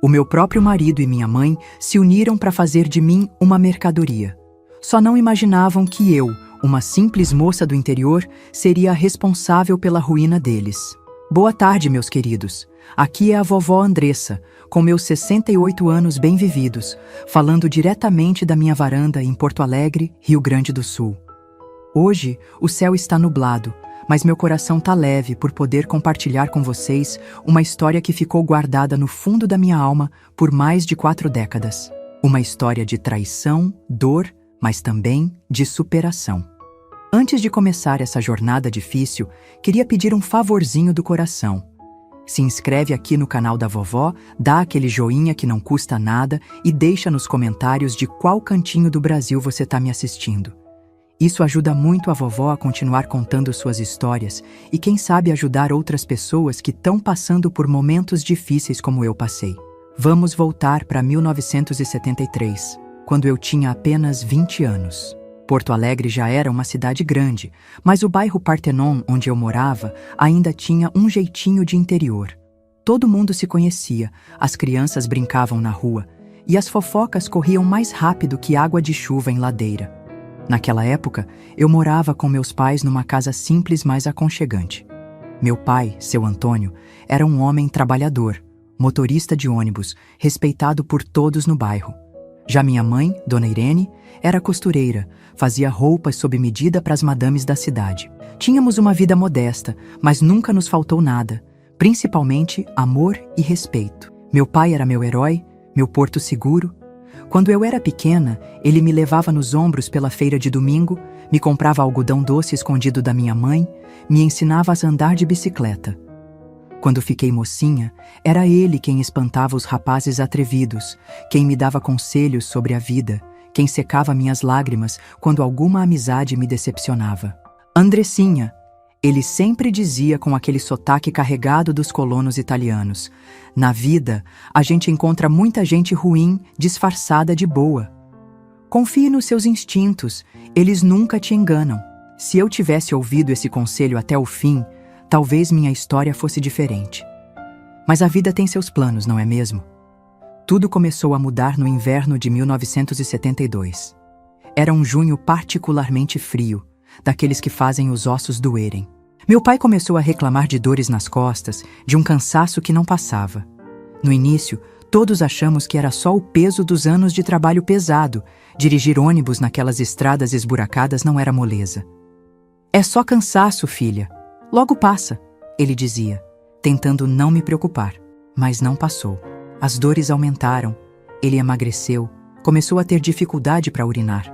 O meu próprio marido e minha mãe se uniram para fazer de mim uma mercadoria. Só não imaginavam que eu, uma simples moça do interior, seria a responsável pela ruína deles. Boa tarde, meus queridos. Aqui é a vovó Andressa, com meus 68 anos bem vividos, falando diretamente da minha varanda em Porto Alegre, Rio Grande do Sul. Hoje, o céu está nublado, mas meu coração tá leve por poder compartilhar com vocês uma história que ficou guardada no fundo da minha alma por mais de 4 décadas. Uma história de traição, dor, mas também de superação. Antes de começar essa jornada difícil, queria pedir um favorzinho do coração. Se inscreve aqui no canal da vovó, dá aquele joinha que não custa nada e deixa nos comentários de qual cantinho do Brasil você está me assistindo. Isso ajuda muito a vovó a continuar contando suas histórias e quem sabe ajudar outras pessoas que estão passando por momentos difíceis como eu passei. Vamos voltar para 1973, quando eu tinha apenas 20 anos. Porto Alegre já era uma cidade grande, mas o bairro Partenon, onde eu morava, ainda tinha um jeitinho de interior. Todo mundo se conhecia, as crianças brincavam na rua e as fofocas corriam mais rápido que água de chuva em ladeira. Naquela época, eu morava com meus pais numa casa simples, mas aconchegante. Meu pai, seu Antônio, era um homem trabalhador, motorista de ônibus, respeitado por todos no bairro. Já minha mãe, Dona Irene, era costureira, fazia roupas sob medida para as madames da cidade. Tínhamos uma vida modesta, mas nunca nos faltou nada, principalmente amor e respeito. Meu pai era meu herói, meu porto seguro. Quando eu era pequena, ele me levava nos ombros pela feira de domingo, me comprava algodão doce escondido da minha mãe, me ensinava a andar de bicicleta. Quando fiquei mocinha, era ele quem espantava os rapazes atrevidos, quem me dava conselhos sobre a vida, quem secava minhas lágrimas quando alguma amizade me decepcionava. Andressinha, ele sempre dizia com aquele sotaque carregado dos colonos italianos. Na vida, a gente encontra muita gente ruim, disfarçada de boa. Confie nos seus instintos, eles nunca te enganam. Se eu tivesse ouvido esse conselho até o fim, talvez minha história fosse diferente. Mas a vida tem seus planos, não é mesmo? Tudo começou a mudar no inverno de 1972. Era um junho particularmente frio, daqueles que fazem os ossos doerem. Meu pai começou a reclamar de dores nas costas, de um cansaço que não passava. No início, todos achamos que era só o peso dos anos de trabalho pesado. Dirigir ônibus naquelas estradas esburacadas não era moleza. É só cansaço, filha. Logo passa, ele dizia, tentando não me preocupar. Mas não passou. As dores aumentaram, ele emagreceu, começou a ter dificuldade para urinar.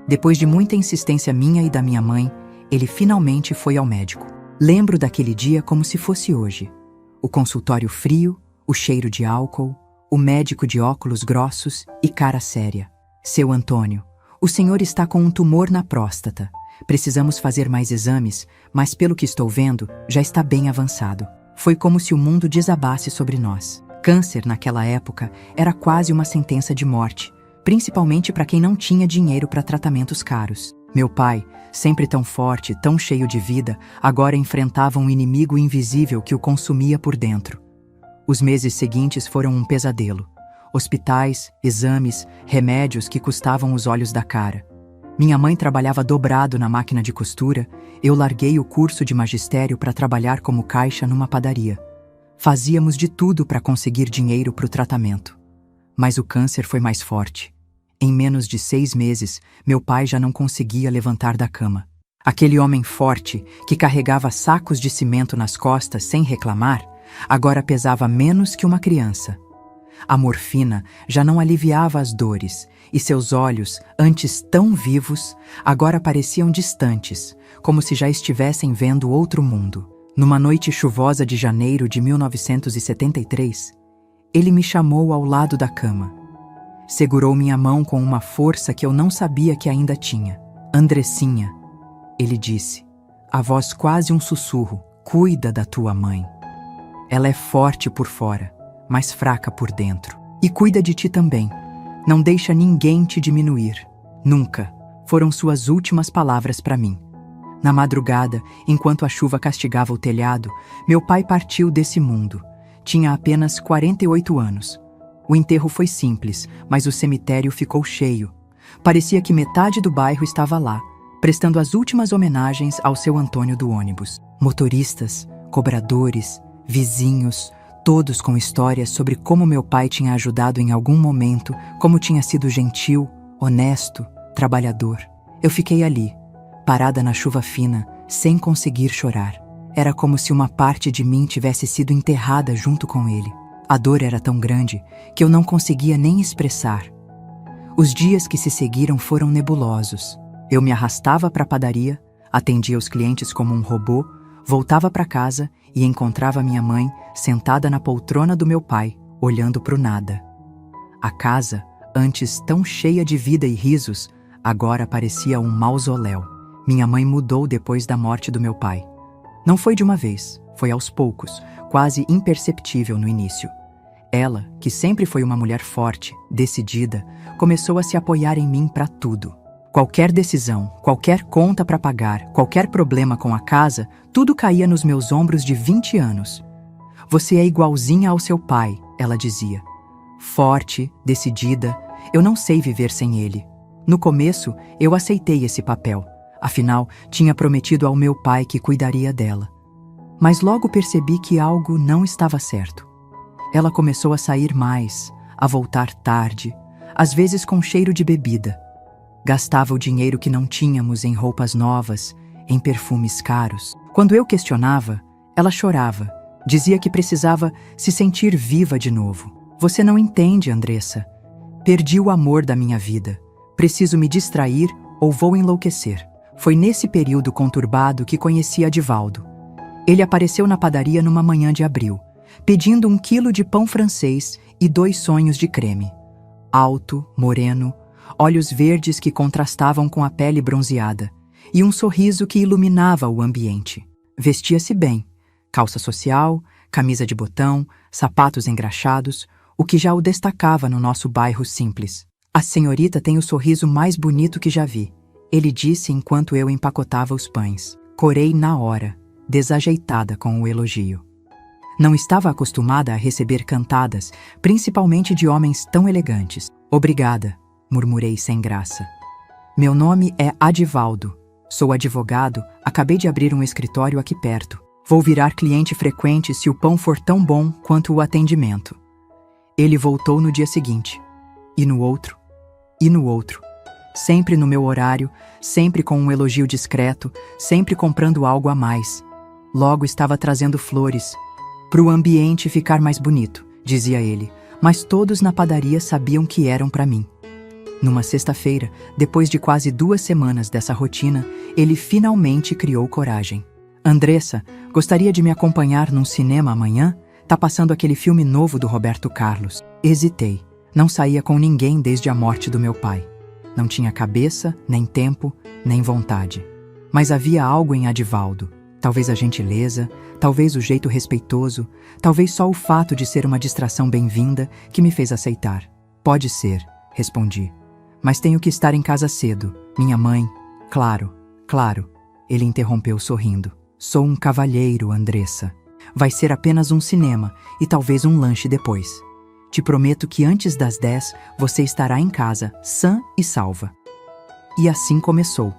Depois de muita insistência minha e da minha mãe, ele finalmente foi ao médico. Lembro daquele dia como se fosse hoje. O consultório frio, o cheiro de álcool, o médico de óculos grossos e cara séria. Seu Antônio, o senhor está com um tumor na próstata. Precisamos fazer mais exames, mas pelo que estou vendo, já está bem avançado. Foi como se o mundo desabasse sobre nós. Câncer, naquela época, era quase uma sentença de morte, principalmente para quem não tinha dinheiro para tratamentos caros. Meu pai, sempre tão forte, tão cheio de vida, agora enfrentava um inimigo invisível que o consumia por dentro. Os meses seguintes foram um pesadelo. Hospitais, exames, remédios que custavam os olhos da cara. Minha mãe trabalhava dobrado na máquina de costura, eu larguei o curso de magistério para trabalhar como caixa numa padaria. Fazíamos de tudo para conseguir dinheiro para o tratamento. Mas o câncer foi mais forte. Em menos de 6 meses, meu pai já não conseguia levantar da cama. Aquele homem forte, que carregava sacos de cimento nas costas sem reclamar, agora pesava menos que uma criança. A morfina já não aliviava as dores, e seus olhos, antes tão vivos, agora pareciam distantes, como se já estivessem vendo outro mundo. Numa noite chuvosa de janeiro de 1973, ele me chamou ao lado da cama. Segurou minha mão com uma força que eu não sabia que ainda tinha. Andressinha, ele disse, a voz quase um sussurro, cuida da tua mãe. Ela é forte por fora, mas fraca por dentro. E cuida de ti também. Não deixa ninguém te diminuir. Nunca. Foram suas últimas palavras para mim. Na madrugada, enquanto a chuva castigava o telhado, meu pai partiu desse mundo. Tinha apenas 48 anos. O enterro foi simples, mas o cemitério ficou cheio. Parecia que metade do bairro estava lá, prestando as últimas homenagens ao seu Antônio do ônibus. Motoristas, cobradores, vizinhos, todos com histórias sobre como meu pai tinha ajudado em algum momento, como tinha sido gentil, honesto, trabalhador. Eu fiquei ali, parada na chuva fina, sem conseguir chorar. Era como se uma parte de mim tivesse sido enterrada junto com ele. A dor era tão grande que eu não conseguia nem expressar. Os dias que se seguiram foram nebulosos. Eu me arrastava para a padaria, atendia os clientes como um robô, voltava para casa e encontrava minha mãe sentada na poltrona do meu pai, olhando para o nada. A casa, antes tão cheia de vida e risos, agora parecia um mausoléu. Minha mãe mudou depois da morte do meu pai. Não foi de uma vez, foi aos poucos, quase imperceptível no início. Ela, que sempre foi uma mulher forte, decidida, começou a se apoiar em mim para tudo. Qualquer decisão, qualquer conta para pagar, qualquer problema com a casa, tudo caía nos meus ombros de 20 anos. Você é igualzinha ao seu pai, ela dizia. Forte, decidida, eu não sei viver sem ele. No começo, eu aceitei esse papel. Afinal, tinha prometido ao meu pai que cuidaria dela. Mas logo percebi que algo não estava certo. Ela começou a sair mais, a voltar tarde, às vezes com cheiro de bebida. Gastava o dinheiro que não tínhamos em roupas novas, em perfumes caros. Quando eu questionava, ela chorava, dizia que precisava se sentir viva de novo. Você não entende, Andressa. Perdi o amor da minha vida. Preciso me distrair ou vou enlouquecer. Foi nesse período conturbado que conheci Adivaldo. Ele apareceu na padaria numa manhã de abril, pedindo 1 quilo de pão francês e 2 sonhos de creme. Alto, moreno, olhos verdes que contrastavam com a pele bronzeada, e um sorriso que iluminava o ambiente. Vestia-se bem, calça social, camisa de botão, sapatos engraxados, o que já o destacava no nosso bairro simples. A senhorita tem o sorriso mais bonito que já vi, ele disse enquanto eu empacotava os pães. Corei na hora, desajeitada com o elogio. Não estava acostumada a receber cantadas, principalmente de homens tão elegantes. Obrigada, murmurei sem graça. Meu nome é Adivaldo. Sou advogado, acabei de abrir um escritório aqui perto. Vou virar cliente frequente se o pão for tão bom quanto o atendimento. Ele voltou no dia seguinte. E no outro. E no outro. Sempre no meu horário, sempre com um elogio discreto, sempre comprando algo a mais. Logo estava trazendo flores. Para o ambiente ficar mais bonito, dizia ele, mas todos na padaria sabiam que eram para mim. Numa sexta-feira, depois de quase 2 semanas dessa rotina, ele finalmente criou coragem. Andressa, gostaria de me acompanhar num cinema amanhã? Tá passando aquele filme novo do Roberto Carlos. Hesitei. Não saía com ninguém desde a morte do meu pai. Não tinha cabeça, nem tempo, nem vontade. Mas havia algo em Adivaldo. Talvez a gentileza, talvez o jeito respeitoso, talvez só o fato de ser uma distração bem-vinda que me fez aceitar. Pode ser, respondi. Mas tenho que estar em casa cedo. Minha mãe... Claro, claro. Ele interrompeu sorrindo. Sou um cavalheiro, Andressa. Vai ser apenas um cinema e talvez um lanche depois. Te prometo que antes das 10 você estará em casa, sã e salva. E assim começou.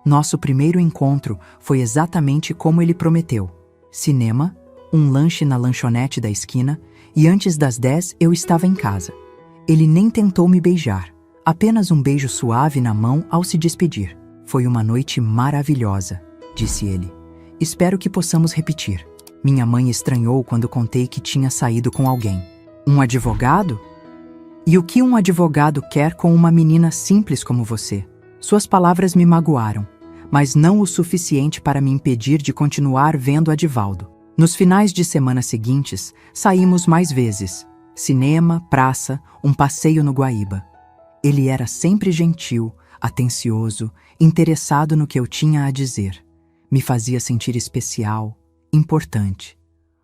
Nosso primeiro encontro foi exatamente como ele prometeu. Cinema, um lanche na lanchonete da esquina e antes das 10 eu estava em casa. Ele nem tentou me beijar, apenas um beijo suave na mão ao se despedir. Foi uma noite maravilhosa, disse ele. Espero que possamos repetir. Minha mãe estranhou quando contei que tinha saído com alguém. Um advogado? E o que um advogado quer com uma menina simples como você? Suas palavras me magoaram, mas não o suficiente para me impedir de continuar vendo Adivaldo. Nos finais de semana seguintes, saímos mais vezes. Cinema, praça, um passeio no Guaíba. Ele era sempre gentil, atencioso, interessado no que eu tinha a dizer. Me fazia sentir especial, importante.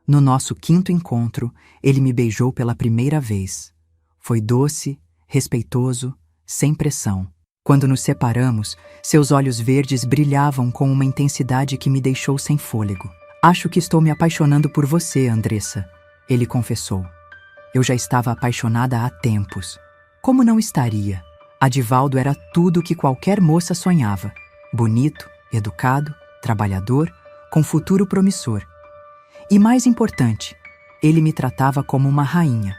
No nosso 5º encontro, ele me beijou pela primeira vez. Foi doce, respeitoso, sem pressão. Quando nos separamos, seus olhos verdes brilhavam com uma intensidade que me deixou sem fôlego. Acho que estou me apaixonando por você, Andressa, ele confessou. Eu já estava apaixonada há tempos. Como não estaria? Adivaldo era tudo o que qualquer moça sonhava. Bonito, educado, trabalhador, com futuro promissor. E mais importante, ele me tratava como uma rainha.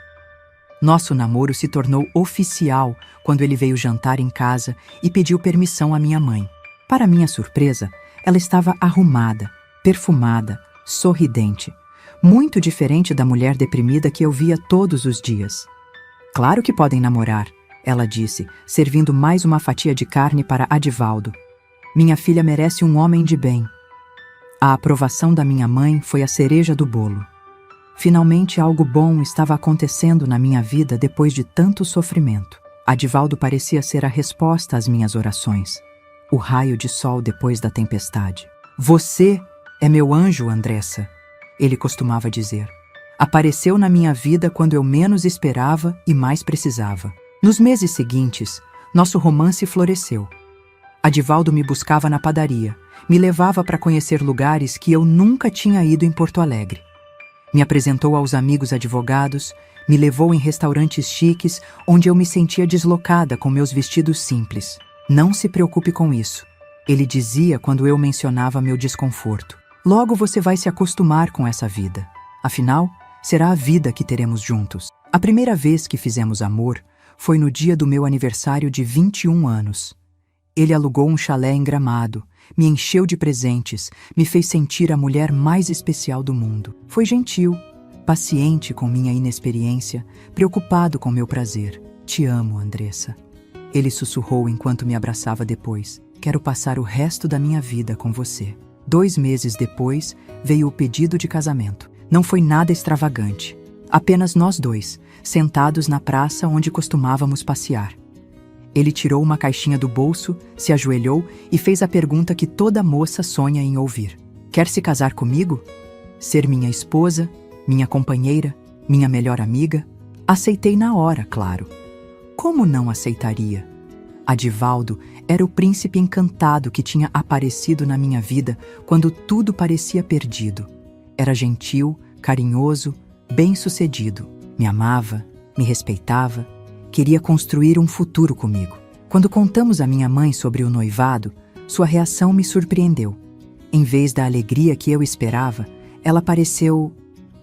Nosso namoro se tornou oficial quando ele veio jantar em casa e pediu permissão à minha mãe. Para minha surpresa, ela estava arrumada, perfumada, sorridente, muito diferente da mulher deprimida que eu via todos os dias. Claro que podem namorar, ela disse, servindo mais uma fatia de carne para Adivaldo. Minha filha merece um homem de bem. A aprovação da minha mãe foi a cereja do bolo. Finalmente algo bom estava acontecendo na minha vida depois de tanto sofrimento. Adivaldo parecia ser a resposta às minhas orações. O raio de sol depois da tempestade. Você é meu anjo, Andressa, ele costumava dizer. Apareceu na minha vida quando eu menos esperava e mais precisava. Nos meses seguintes, nosso romance floresceu. Adivaldo me buscava na padaria, me levava para conhecer lugares que eu nunca tinha ido em Porto Alegre. Me apresentou aos amigos advogados, me levou em restaurantes chiques onde eu me sentia deslocada com meus vestidos simples. Não se preocupe com isso, ele dizia quando eu mencionava meu desconforto. Logo você vai se acostumar com essa vida. Afinal, será a vida que teremos juntos. A primeira vez que fizemos amor foi no dia do meu aniversário de 21 anos. Ele alugou um chalé em Gramado, me encheu de presentes, me fez sentir a mulher mais especial do mundo. Foi gentil, paciente com minha inexperiência, preocupado com meu prazer. Te amo, Andressa. Ele sussurrou enquanto me abraçava depois. Quero passar o resto da minha vida com você. 2 meses depois, veio o pedido de casamento. Não foi nada extravagante. Apenas nós dois, sentados na praça onde costumávamos passear. Ele tirou uma caixinha do bolso, se ajoelhou e fez a pergunta que toda moça sonha em ouvir. Quer se casar comigo? Ser minha esposa, minha companheira, minha melhor amiga? Aceitei na hora, claro. Como não aceitaria? Adivaldo era o príncipe encantado que tinha aparecido na minha vida quando tudo parecia perdido. Era gentil, carinhoso, bem-sucedido. Me amava, me respeitava, queria construir um futuro comigo. Quando contamos à minha mãe sobre o noivado, sua reação me surpreendeu. Em vez da alegria que eu esperava, ela pareceu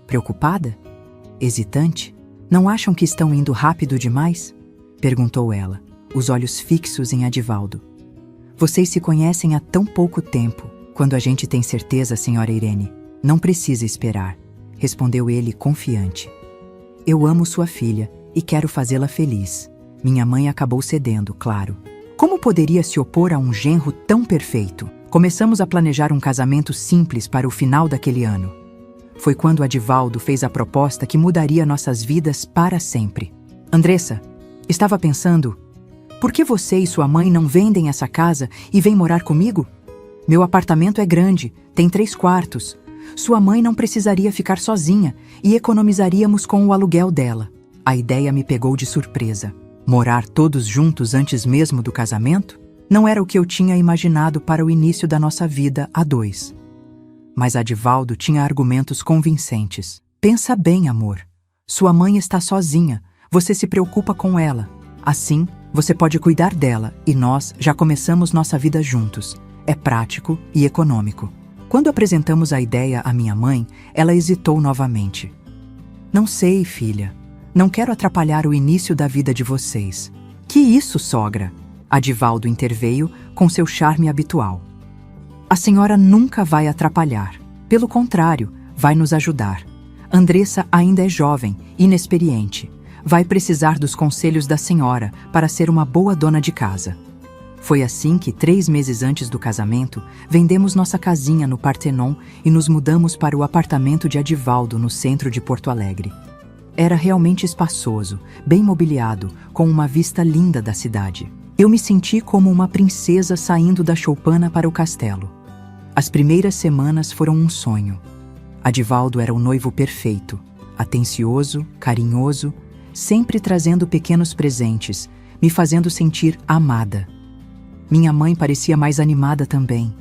preocupada? Hesitante? Não acham que estão indo rápido demais? Perguntou ela, os olhos fixos em Adivaldo. Vocês se conhecem há tão pouco tempo. Quando a gente tem certeza, senhora Irene, não precisa esperar, respondeu ele confiante. Eu amo sua filha e quero fazê-la feliz. Minha mãe acabou cedendo, claro. Como poderia se opor a um genro tão perfeito? Começamos a planejar um casamento simples para o final daquele ano. Foi quando Adivaldo fez a proposta que mudaria nossas vidas para sempre. Andressa, estava pensando, por que você e sua mãe não vendem essa casa e vêm morar comigo? Meu apartamento é grande, tem 3 quartos. Sua mãe não precisaria ficar sozinha e economizaríamos com o aluguel dela. A ideia me pegou de surpresa. Morar todos juntos antes mesmo do casamento? Não era o que eu tinha imaginado para o início da nossa vida a 2. Mas Adivaldo tinha argumentos convincentes. Pensa bem, amor. Sua mãe está sozinha. Você se preocupa com ela. Assim, você pode cuidar dela e nós já começamos nossa vida juntos. É prático e econômico. Quando apresentamos a ideia à minha mãe, ela hesitou novamente. Não sei, filha. Não quero atrapalhar o início da vida de vocês. Que isso, sogra? Adivaldo interveio com seu charme habitual. A senhora nunca vai atrapalhar. Pelo contrário, vai nos ajudar. Andressa ainda é jovem, inexperiente. Vai precisar dos conselhos da senhora para ser uma boa dona de casa. Foi assim que, 3 meses antes do casamento, vendemos nossa casinha no Partenon e nos mudamos para o apartamento de Adivaldo, no centro de Porto Alegre. Era realmente espaçoso, bem mobiliado, com uma vista linda da cidade. Eu me senti como uma princesa saindo da choupana para o castelo. As primeiras semanas foram um sonho. Adivaldo era o noivo perfeito, atencioso, carinhoso, sempre trazendo pequenos presentes, me fazendo sentir amada. Minha mãe parecia mais animada também,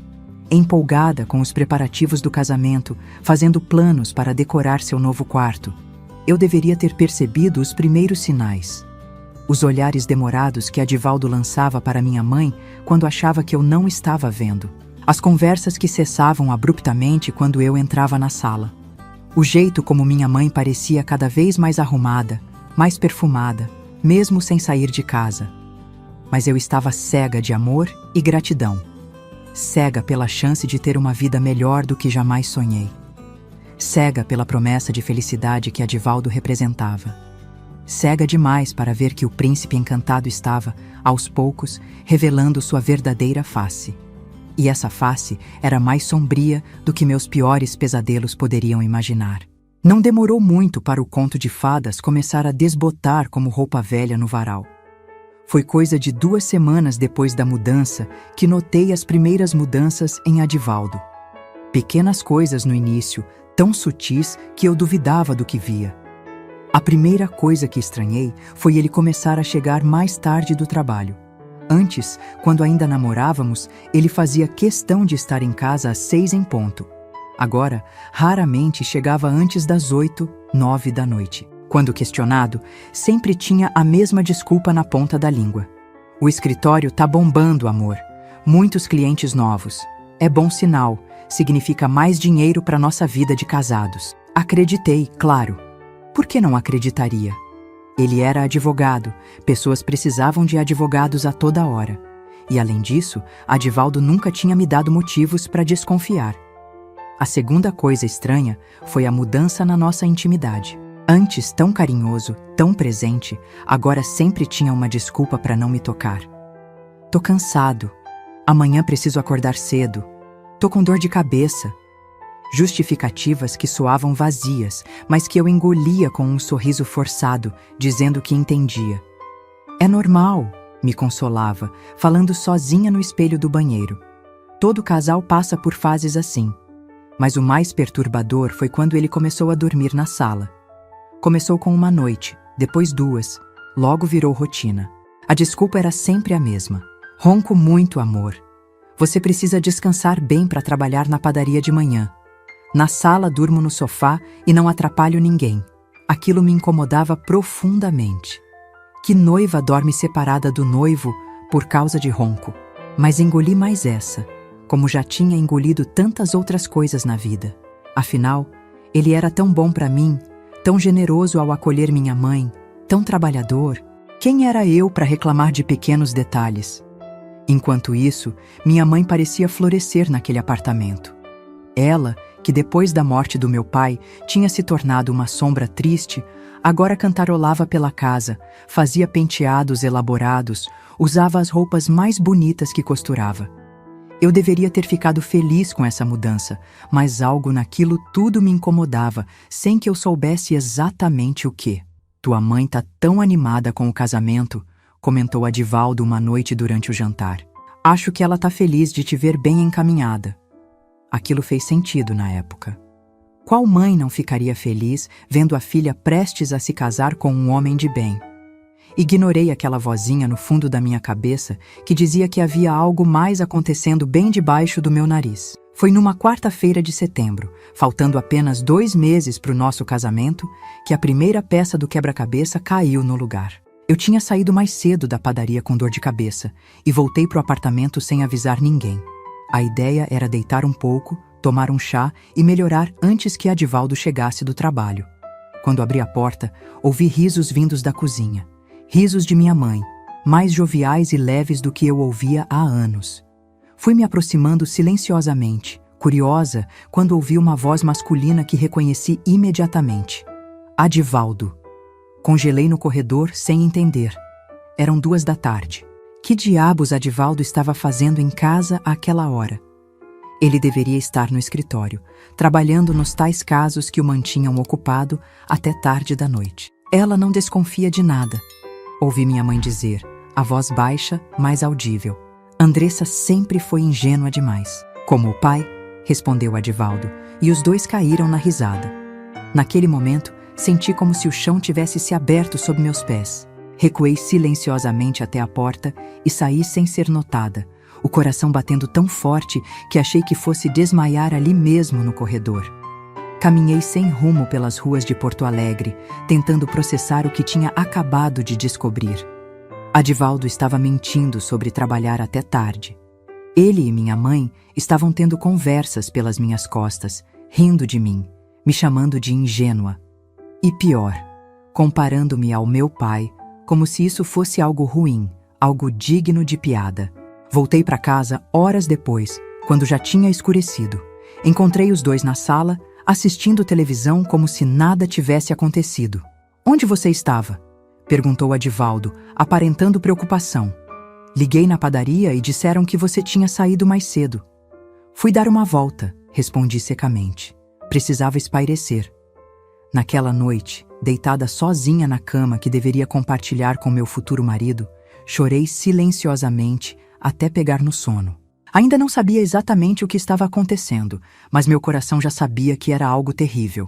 empolgada com os preparativos do casamento, fazendo planos para decorar seu novo quarto. Eu deveria ter percebido os primeiros sinais. Os olhares demorados que Adivaldo lançava para minha mãe quando achava que eu não estava vendo. As conversas que cessavam abruptamente quando eu entrava na sala. O jeito como minha mãe parecia cada vez mais arrumada, mais perfumada, mesmo sem sair de casa. Mas eu estava cega de amor e gratidão. Cega pela chance de ter uma vida melhor do que jamais sonhei. Cega pela promessa de felicidade que Adivaldo representava. Cega demais para ver que o príncipe encantado estava, aos poucos, revelando sua verdadeira face. E essa face era mais sombria do que meus piores pesadelos poderiam imaginar. Não demorou muito para o conto de fadas começar a desbotar como roupa velha no varal. Foi coisa de 2 semanas depois da mudança que notei as primeiras mudanças em Adivaldo. Pequenas coisas no início, tão sutis que eu duvidava do que via. A primeira coisa que estranhei foi ele começar a chegar mais tarde do trabalho. Antes, quando ainda namorávamos, ele fazia questão de estar em casa às 6 em ponto. Agora, raramente chegava antes das 8, 9 da noite. Quando questionado, sempre tinha a mesma desculpa na ponta da língua. O escritório tá bombando, amor. Muitos clientes novos. É bom sinal. Significa mais dinheiro para nossa vida de casados. Acreditei, claro. Por que não acreditaria? Ele era advogado. Pessoas precisavam de advogados a toda hora. E além disso, Adivaldo nunca tinha me dado motivos para desconfiar. A segunda coisa estranha foi a mudança na nossa intimidade. Antes tão carinhoso, tão presente, agora sempre tinha uma desculpa para não me tocar. Tô cansado. Amanhã preciso acordar cedo. Tô com dor de cabeça. Justificativas que soavam vazias, mas que eu engolia com um sorriso forçado, dizendo que entendia. É normal, me consolava, falando sozinha no espelho do banheiro. Todo casal passa por fases assim. Mas o mais perturbador foi quando ele começou a dormir na sala. Começou com uma noite, depois 2, logo virou rotina. A desculpa era sempre a mesma. Ronco muito, amor. Você precisa descansar bem para trabalhar na padaria de manhã. Na sala durmo no sofá e não atrapalho ninguém. Aquilo me incomodava profundamente. Que noiva dorme separada do noivo por causa de ronco? Mas engoli mais essa, como já tinha engolido tantas outras coisas na vida. Afinal, ele era tão bom para mim, tão generoso ao acolher minha mãe, tão trabalhador. Quem era eu para reclamar de pequenos detalhes? Enquanto isso, minha mãe parecia florescer naquele apartamento. Ela, que depois da morte do meu pai tinha se tornado uma sombra triste, agora cantarolava pela casa, fazia penteados elaborados, usava as roupas mais bonitas que costurava. Eu deveria ter ficado feliz com essa mudança, mas algo naquilo tudo me incomodava, sem que eu soubesse exatamente o que. Tua mãe tá tão animada com o casamento, comentou Adivaldo uma noite durante o jantar. Acho que ela tá feliz de te ver bem encaminhada. Aquilo fez sentido na época. Qual mãe não ficaria feliz vendo a filha prestes a se casar com um homem de bem? Ignorei aquela vozinha no fundo da minha cabeça que dizia que havia algo mais acontecendo bem debaixo do meu nariz. Foi numa quarta-feira de setembro, faltando apenas 2 meses para o nosso casamento, que a primeira peça do quebra-cabeça caiu no lugar. Eu tinha saído mais cedo da padaria com dor de cabeça e voltei para o apartamento sem avisar ninguém. A ideia era deitar um pouco, tomar um chá e melhorar antes que Adivaldo chegasse do trabalho. Quando abri a porta, ouvi risos vindos da cozinha. Risos de minha mãe, mais joviais e leves do que eu ouvia há anos. Fui me aproximando silenciosamente, curiosa, quando ouvi uma voz masculina que reconheci imediatamente. Adivaldo. Congelei no corredor sem entender. Eram 2 da tarde. Que diabos Adivaldo estava fazendo em casa àquela hora? Ele deveria estar no escritório, trabalhando nos tais casos que o mantinham ocupado até tarde da noite. Ela não desconfia de nada. Ouvi minha mãe dizer, a voz baixa, mas audível. Andressa sempre foi ingênua demais. Como o pai, respondeu Adivaldo, e os 2 caíram na risada. Naquele momento, senti como se o chão tivesse se aberto sob meus pés. Recuei silenciosamente até a porta e saí sem ser notada, o coração batendo tão forte que achei que fosse desmaiar ali mesmo no corredor. Caminhei sem rumo pelas ruas de Porto Alegre, tentando processar o que tinha acabado de descobrir. Adivaldo estava mentindo sobre trabalhar até tarde. Ele e minha mãe estavam tendo conversas pelas minhas costas, rindo de mim, me chamando de ingênua. E pior, comparando-me ao meu pai, como se isso fosse algo ruim, algo digno de piada. Voltei para casa horas depois, quando já tinha escurecido. Encontrei os dois na sala, assistindo televisão como se nada tivesse acontecido. "Onde você estava?" perguntou Adivaldo, aparentando preocupação. "Liguei na padaria e disseram que você tinha saído mais cedo." "Fui dar uma volta", respondi secamente. Precisava espairecer. Naquela noite, deitada sozinha na cama que deveria compartilhar com meu futuro marido, chorei silenciosamente até pegar no sono. Ainda não sabia exatamente o que estava acontecendo, mas meu coração já sabia que era algo terrível.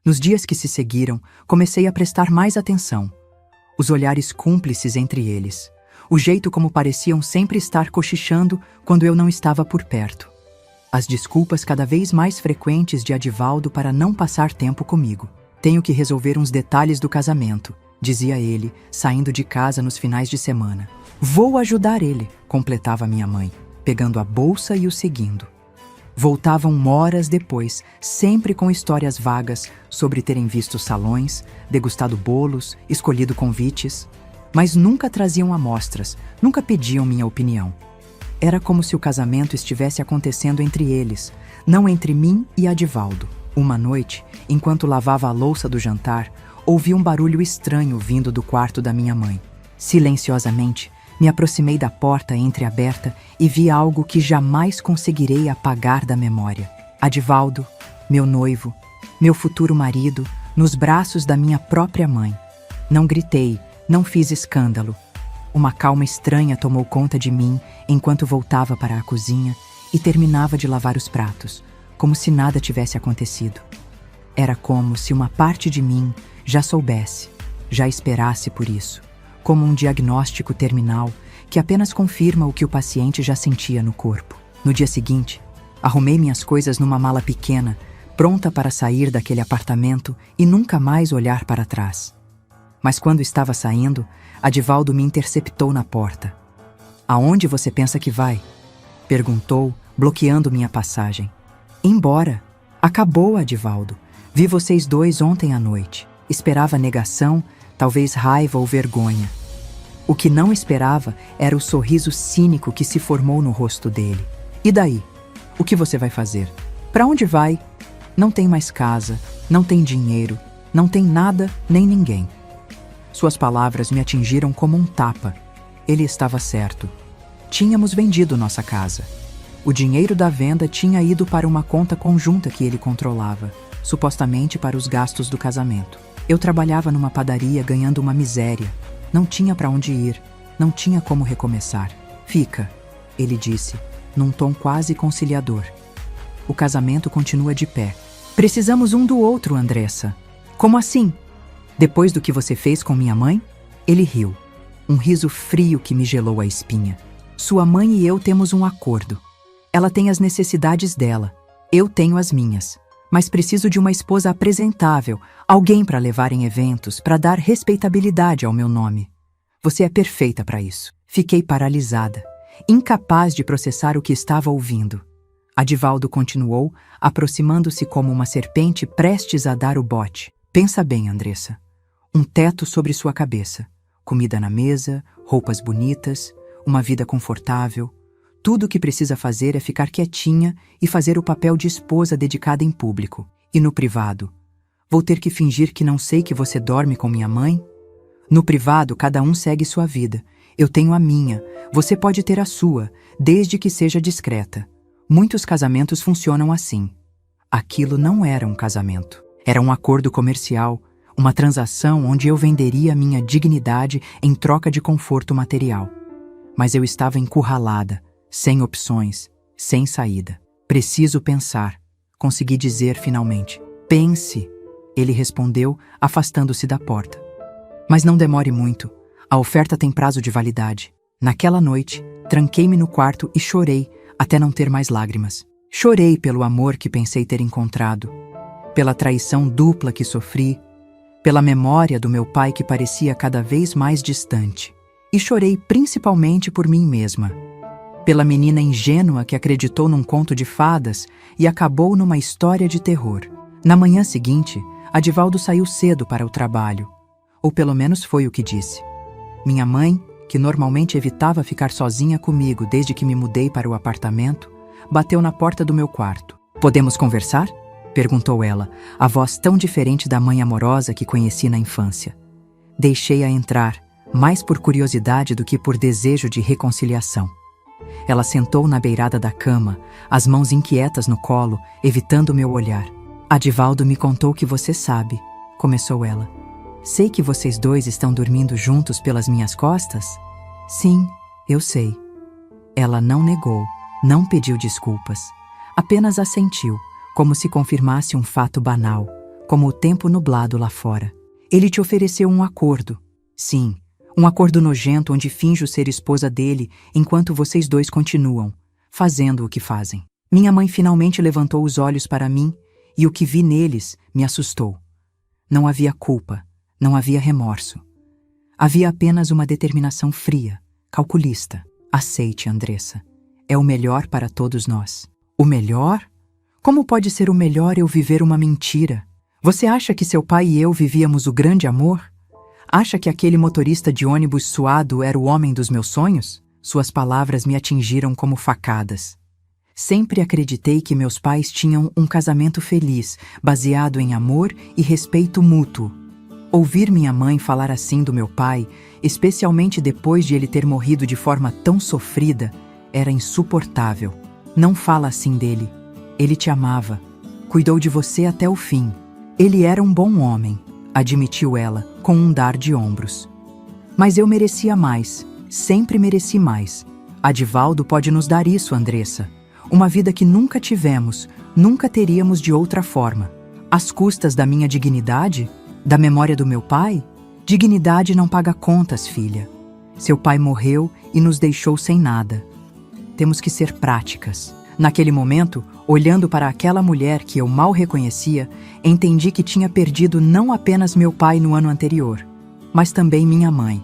Nos dias que se seguiram, comecei a prestar mais atenção. Os olhares cúmplices entre eles. O jeito como pareciam sempre estar cochichando quando eu não estava por perto. As desculpas cada vez mais frequentes de Adivaldo para não passar tempo comigo. "Tenho que resolver uns detalhes do casamento", dizia ele, saindo de casa nos finais de semana. "Vou ajudar ele", completava minha mãe, pegando a bolsa e o seguindo. Voltavam horas depois, sempre com histórias vagas sobre terem visto salões, degustado bolos, escolhido convites, mas nunca traziam amostras, nunca pediam minha opinião. Era como se o casamento estivesse acontecendo entre eles, não entre mim e Adivaldo. Uma noite, enquanto lavava a louça do jantar, ouvi um barulho estranho vindo do quarto da minha mãe. Silenciosamente, me aproximei da porta entreaberta e vi algo que jamais conseguirei apagar da memória. Adivaldo, meu noivo, meu futuro marido, nos braços da minha própria mãe. Não gritei, não fiz escândalo. Uma calma estranha tomou conta de mim enquanto voltava para a cozinha e terminava de lavar os pratos, como se nada tivesse acontecido. Era como se uma parte de mim já soubesse, já esperasse por isso, como um diagnóstico terminal que apenas confirma o que o paciente já sentia no corpo. No dia seguinte, arrumei minhas coisas numa mala pequena, pronta para sair daquele apartamento e nunca mais olhar para trás. Mas quando estava saindo, Adivaldo me interceptou na porta. "Aonde você pensa que vai?" perguntou, bloqueando minha passagem. "Embora. Acabou, Adivaldo. Vi vocês dois ontem à noite. Esperava negação, talvez raiva ou vergonha. O que não esperava era o sorriso cínico que se formou no rosto dele. E daí? O que você vai fazer? Para onde vai? Não tem mais casa, não tem dinheiro, não tem nada nem ninguém." Suas palavras me atingiram como um tapa. Ele estava certo. Tínhamos vendido nossa casa. O dinheiro da venda tinha ido para uma conta conjunta que ele controlava, supostamente para os gastos do casamento. Eu trabalhava numa padaria ganhando uma miséria. Não tinha para onde ir, não tinha como recomeçar. "Fica", ele disse, num tom quase conciliador. "O casamento continua de pé. Precisamos um do outro, Andressa." "Como assim? Depois do que você fez com minha mãe?" Ele riu, um riso frio que me gelou a espinha. "Sua mãe e eu temos um acordo. Ela tem as necessidades dela, eu tenho as minhas. Mas preciso de uma esposa apresentável, alguém para levar em eventos, para dar respeitabilidade ao meu nome. Você é perfeita para isso." Fiquei paralisada, incapaz de processar o que estava ouvindo. Adivaldo continuou, aproximando-se como uma serpente prestes a dar o bote. "Pensa bem, Andressa. Um teto sobre sua cabeça, comida na mesa, roupas bonitas, uma vida confortável. Tudo o que precisa fazer é ficar quietinha e fazer o papel de esposa dedicada em público. E no privado? Vou ter que fingir que não sei que você dorme com minha mãe? No privado, cada um segue sua vida. Eu tenho a minha, você pode ter a sua, desde que seja discreta. Muitos casamentos funcionam assim." Aquilo não era um casamento. Era um acordo comercial, uma transação onde eu venderia minha dignidade em troca de conforto material. Mas eu estava encurralada, sem opções, sem saída. "Preciso pensar", consegui dizer finalmente. "Pense", ele respondeu, afastando-se da porta. "Mas não demore muito, a oferta tem prazo de validade." Naquela noite, tranquei-me no quarto e chorei, até não ter mais lágrimas. Chorei pelo amor que pensei ter encontrado. pela traição dupla que sofri, pela memória do meu pai que parecia cada vez mais distante. E chorei principalmente por mim mesma, pela menina ingênua que acreditou num conto de fadas e acabou numa história de terror. Na manhã seguinte, Adivaldo saiu cedo para o trabalho, ou pelo menos foi o que disse. Minha mãe, que normalmente evitava ficar sozinha comigo desde que me mudei para o apartamento, bateu na porta do meu quarto. "Podemos conversar?" perguntou ela, a voz tão diferente da mãe amorosa que conheci na infância. Deixei-a entrar, mais por curiosidade do que por desejo de reconciliação. Ela sentou na beirada da cama, as mãos inquietas no colo, evitando meu olhar. "Adivaldo me contou que você sabe", começou ela. "Sei que vocês dois estão dormindo juntos pelas minhas costas?" "Sim, eu sei." Ela não negou, não pediu desculpas, apenas assentiu, como se confirmasse um fato banal, como o tempo nublado lá fora. "Ele te ofereceu um acordo." "Sim, um acordo nojento onde finjo ser esposa dele enquanto vocês dois continuam, fazendo o que fazem." Minha mãe finalmente levantou os olhos para mim e o que vi neles me assustou. Não havia culpa, não havia remorso. Havia apenas uma determinação fria, calculista. "Aceite, Andressa. É o melhor para todos nós." "O melhor? Como pode ser o melhor eu viver uma mentira? Você acha que seu pai e eu vivíamos o grande amor? Acha que aquele motorista de ônibus suado era o homem dos meus sonhos?" Suas palavras me atingiram como facadas. Sempre acreditei que meus pais tinham um casamento feliz, baseado em amor e respeito mútuo. Ouvir minha mãe falar assim do meu pai, especialmente depois de ele ter morrido de forma tão sofrida, era insuportável. "Não fala assim dele. Ele te amava. Cuidou de você até o fim. Ele era um bom homem", admitiu ela, com um dar de ombros. "Mas eu merecia mais. Sempre mereci mais. Adivaldo pode nos dar isso, Andressa. Uma vida que nunca tivemos, nunca teríamos de outra forma. Às custas da minha dignidade? Da memória do meu pai? Dignidade não paga contas, filha. Seu pai morreu e nos deixou sem nada. Temos que ser práticas." Naquele momento, olhando para aquela mulher que eu mal reconhecia, entendi que tinha perdido não apenas meu pai no ano anterior, mas também minha mãe.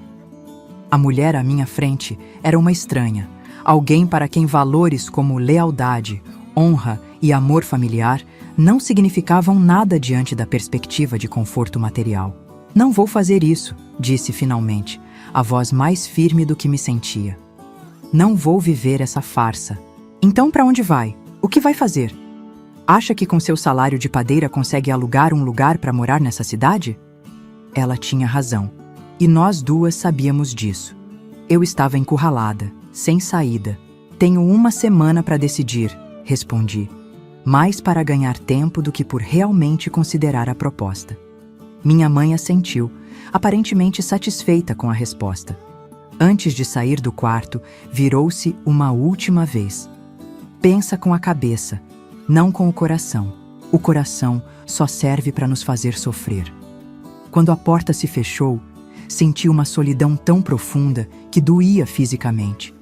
A mulher à minha frente era uma estranha, alguém para quem valores como lealdade, honra e amor familiar não significavam nada diante da perspectiva de conforto material. "Não vou fazer isso", disse finalmente, a voz mais firme do que me sentia. "Não vou viver essa farsa." "Então para onde vai? O que vai fazer? Acha que com seu salário de padeira consegue alugar um lugar para morar nessa cidade?" Ela tinha razão, e nós duas sabíamos disso. Eu estava encurralada, sem saída. "Tenho uma semana para decidir", respondi, mais para ganhar tempo do que por realmente considerar a proposta. Minha mãe assentiu, aparentemente satisfeita com a resposta. Antes de sair do quarto, virou-se uma última vez. "Pensa com a cabeça, não com o coração. O coração só serve para nos fazer sofrer." Quando a porta se fechou, senti uma solidão tão profunda que doía fisicamente.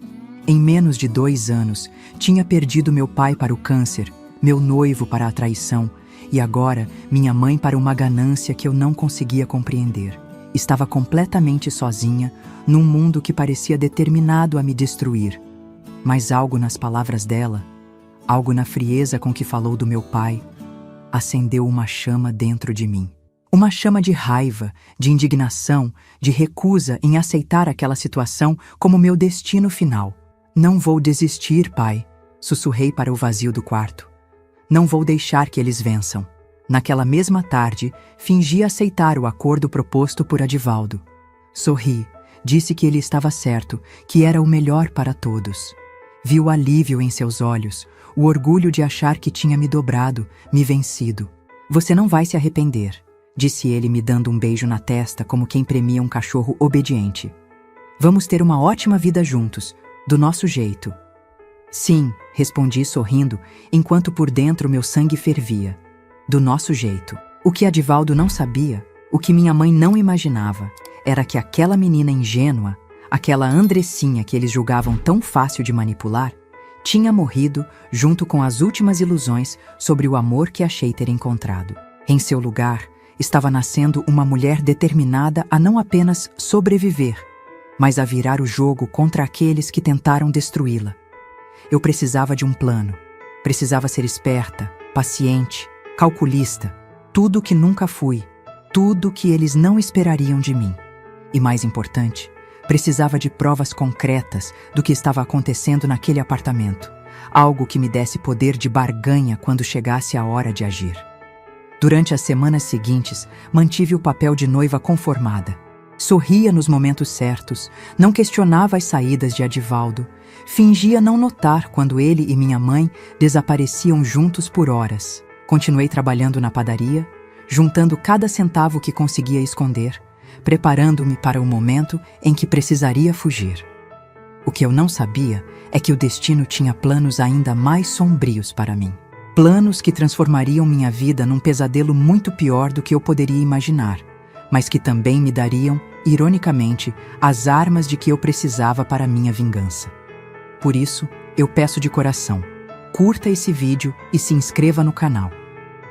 Em menos de 2 anos, tinha perdido meu pai para o câncer, meu noivo para a traição e agora minha mãe para uma ganância que eu não conseguia compreender. Estava completamente sozinha, num mundo que parecia determinado a me destruir. Mas algo nas palavras dela, algo na frieza com que falou do meu pai, acendeu uma chama dentro de mim. Uma chama de raiva, de indignação, de recusa em aceitar aquela situação como meu destino final. "Não vou desistir, pai", sussurrei para o vazio do quarto. "Não vou deixar que eles vençam." Naquela mesma tarde, fingi aceitar o acordo proposto por Adivaldo. Sorri, disse que ele estava certo, que era o melhor para todos. Vi o alívio em seus olhos, o orgulho de achar que tinha me dobrado, me vencido. "Você não vai se arrepender", disse ele me dando um beijo na testa como quem premia um cachorro obediente. "Vamos ter uma ótima vida juntos, do nosso jeito." "Sim", respondi sorrindo, enquanto por dentro meu sangue fervia. "Do nosso jeito." O que Adivaldo não sabia, o que minha mãe não imaginava, era que aquela menina ingênua, aquela Andressinha que eles julgavam tão fácil de manipular, tinha morrido junto com as últimas ilusões sobre o amor que achei ter encontrado. Em seu lugar, estava nascendo uma mulher determinada a não apenas sobreviver, mas a virar o jogo contra aqueles que tentaram destruí-la. Eu precisava de um plano. Precisava ser esperta, paciente, calculista, tudo o que nunca fui, tudo o que eles não esperariam de mim. E mais importante, precisava de provas concretas do que estava acontecendo naquele apartamento, algo que me desse poder de barganha quando chegasse a hora de agir. Durante as semanas seguintes, mantive o papel de noiva conformada. Sorria nos momentos certos, não questionava as saídas de Adivaldo, fingia não notar quando ele e minha mãe desapareciam juntos por horas. Continuei trabalhando na padaria, juntando cada centavo que conseguia esconder, preparando-me para o momento em que precisaria fugir. O que eu não sabia é que o destino tinha planos ainda mais sombrios para mim. Planos que transformariam minha vida num pesadelo muito pior do que eu poderia imaginar, mas que também me dariam, ironicamente, as armas de que eu precisava para minha vingança. Por isso, eu peço de coração, curta esse vídeo e se inscreva no canal.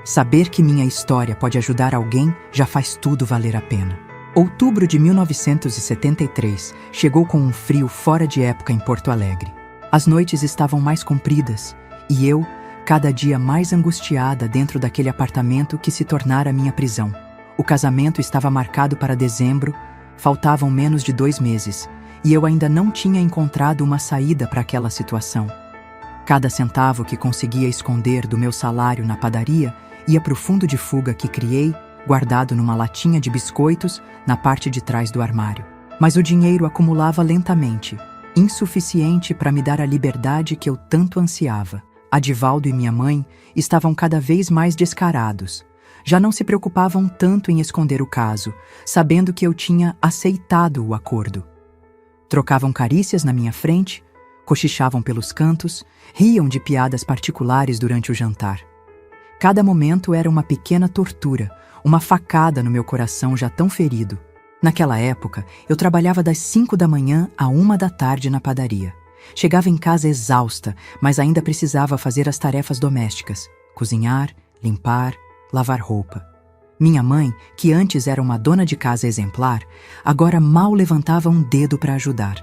Saber que minha história pode ajudar alguém já faz tudo valer a pena. Outubro de 1973 chegou com um frio fora de época em Porto Alegre. As noites estavam mais compridas e eu, cada dia mais angustiada dentro daquele apartamento que se tornara minha prisão. O casamento estava marcado para dezembro, faltavam menos de 2 meses, e eu ainda não tinha encontrado uma saída para aquela situação. Cada centavo que conseguia esconder do meu salário na padaria ia para o fundo de fuga que criei, guardado numa latinha de biscoitos na parte de trás do armário. Mas o dinheiro acumulava lentamente, insuficiente para me dar a liberdade que eu tanto ansiava. Adivaldo e minha mãe estavam cada vez mais descarados. Já não se preocupavam tanto em esconder o caso, sabendo que eu tinha aceitado o acordo. Trocavam carícias na minha frente, cochichavam pelos cantos, riam de piadas particulares durante o jantar. Cada momento era uma pequena tortura, uma facada no meu coração já tão ferido. Naquela época, eu trabalhava das 5 da manhã à 1 da tarde na padaria. Chegava em casa exausta, mas ainda precisava fazer as tarefas domésticas: cozinhar, limpar, lavar roupa. Minha mãe, que antes era uma dona de casa exemplar, agora mal levantava um dedo para ajudar.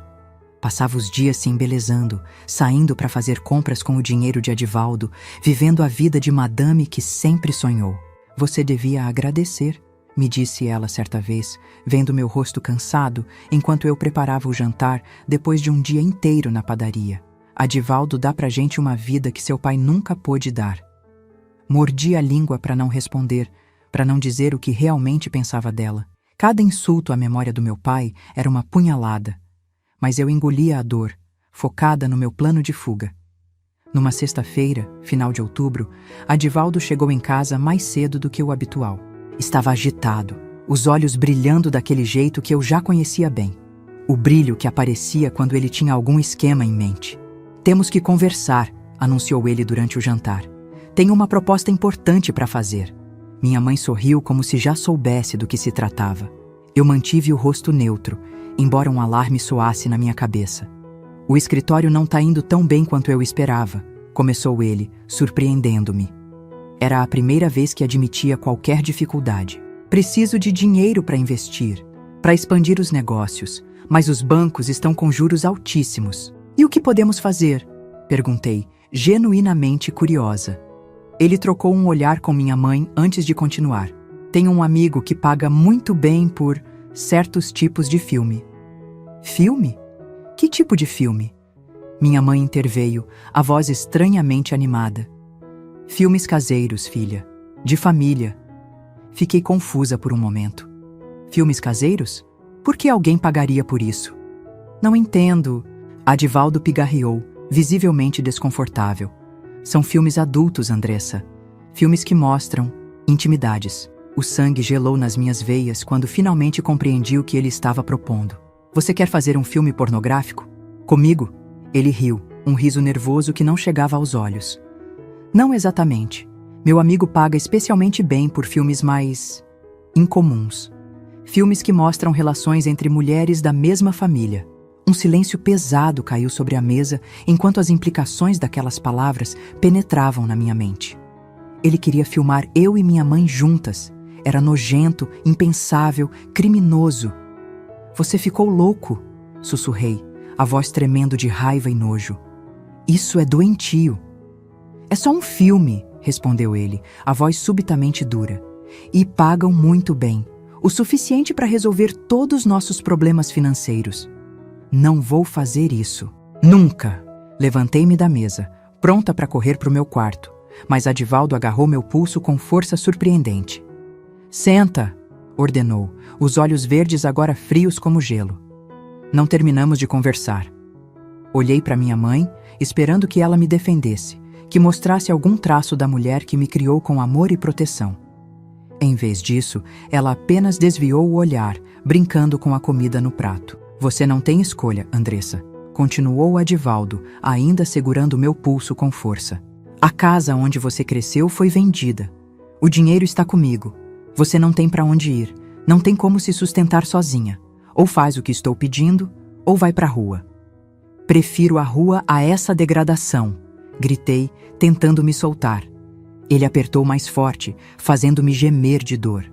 Passava os dias se embelezando, saindo para fazer compras com o dinheiro de Adivaldo, vivendo a vida de madame que sempre sonhou. Você devia agradecer, me disse ela certa vez, vendo meu rosto cansado enquanto eu preparava o jantar depois de um dia inteiro na padaria. Adivaldo dá pra gente uma vida que seu pai nunca pôde dar. Mordi a língua para não responder, para não dizer o que realmente pensava dela. Cada insulto à memória do meu pai era uma punhalada, mas eu engolia a dor, focada no meu plano de fuga. Numa sexta-feira, final de outubro, Adivaldo chegou em casa mais cedo do que o habitual. Estava agitado, os olhos brilhando daquele jeito que eu já conhecia bem. O brilho que aparecia quando ele tinha algum esquema em mente. "Temos que conversar", anunciou ele durante o jantar. "Tenho uma proposta importante para fazer." Minha mãe sorriu como se já soubesse do que se tratava. Eu mantive o rosto neutro, embora um alarme soasse na minha cabeça. "O escritório não está indo tão bem quanto eu esperava", começou ele, surpreendendo-me. Era a primeira vez que admitia qualquer dificuldade. "Preciso de dinheiro para investir, para expandir os negócios, mas os bancos estão com juros altíssimos. E o que podemos fazer?" perguntei, genuinamente curiosa. Ele trocou um olhar com minha mãe antes de continuar. "Tenho um amigo que paga muito bem por certos tipos de filme." "Filme? Que tipo de filme?" Minha mãe interveio, a voz estranhamente animada. "Filmes caseiros, filha. De família." Fiquei confusa por um momento. "Filmes caseiros? Por que alguém pagaria por isso?" "Não entendo." Adivaldo pigarreou, visivelmente desconfortável. "São filmes adultos, Andressa. Filmes que mostram intimidades." O sangue gelou nas minhas veias quando finalmente compreendi o que ele estava propondo. "Você quer fazer um filme pornográfico? Comigo?" Ele riu, um riso nervoso que não chegava aos olhos. "Não exatamente. Meu amigo paga especialmente bem por filmes mais incomuns. Filmes que mostram relações entre mulheres da mesma família." Um silêncio pesado caiu sobre a mesa enquanto as implicações daquelas palavras penetravam na minha mente. Ele queria filmar eu e minha mãe juntas. Era nojento, impensável, criminoso. Você ficou louco, sussurrei, a voz tremendo de raiva e nojo. Isso é doentio. É só um filme, respondeu ele, a voz subitamente dura. E pagam muito bem, o suficiente para resolver todos nossos problemas financeiros. Não vou fazer isso. Nunca! Levantei-me da mesa, pronta para correr para o meu quarto, mas Adivaldo agarrou meu pulso com força surpreendente. Senta! Ordenou, os olhos verdes agora frios como gelo. Não terminamos de conversar. Olhei para minha mãe, esperando que ela me defendesse, que mostrasse algum traço da mulher que me criou com amor e proteção. Em vez disso, ela apenas desviou o olhar, brincando com a comida no prato. Você não tem escolha, Andressa, continuou Adivaldo, ainda segurando meu pulso com força. A casa onde você cresceu foi vendida. O dinheiro está comigo. Você não tem para onde ir, não tem como se sustentar sozinha. Ou faz o que estou pedindo, ou vai para a rua. Prefiro a rua a essa degradação, gritei, tentando me soltar. Ele apertou mais forte, fazendo-me gemer de dor.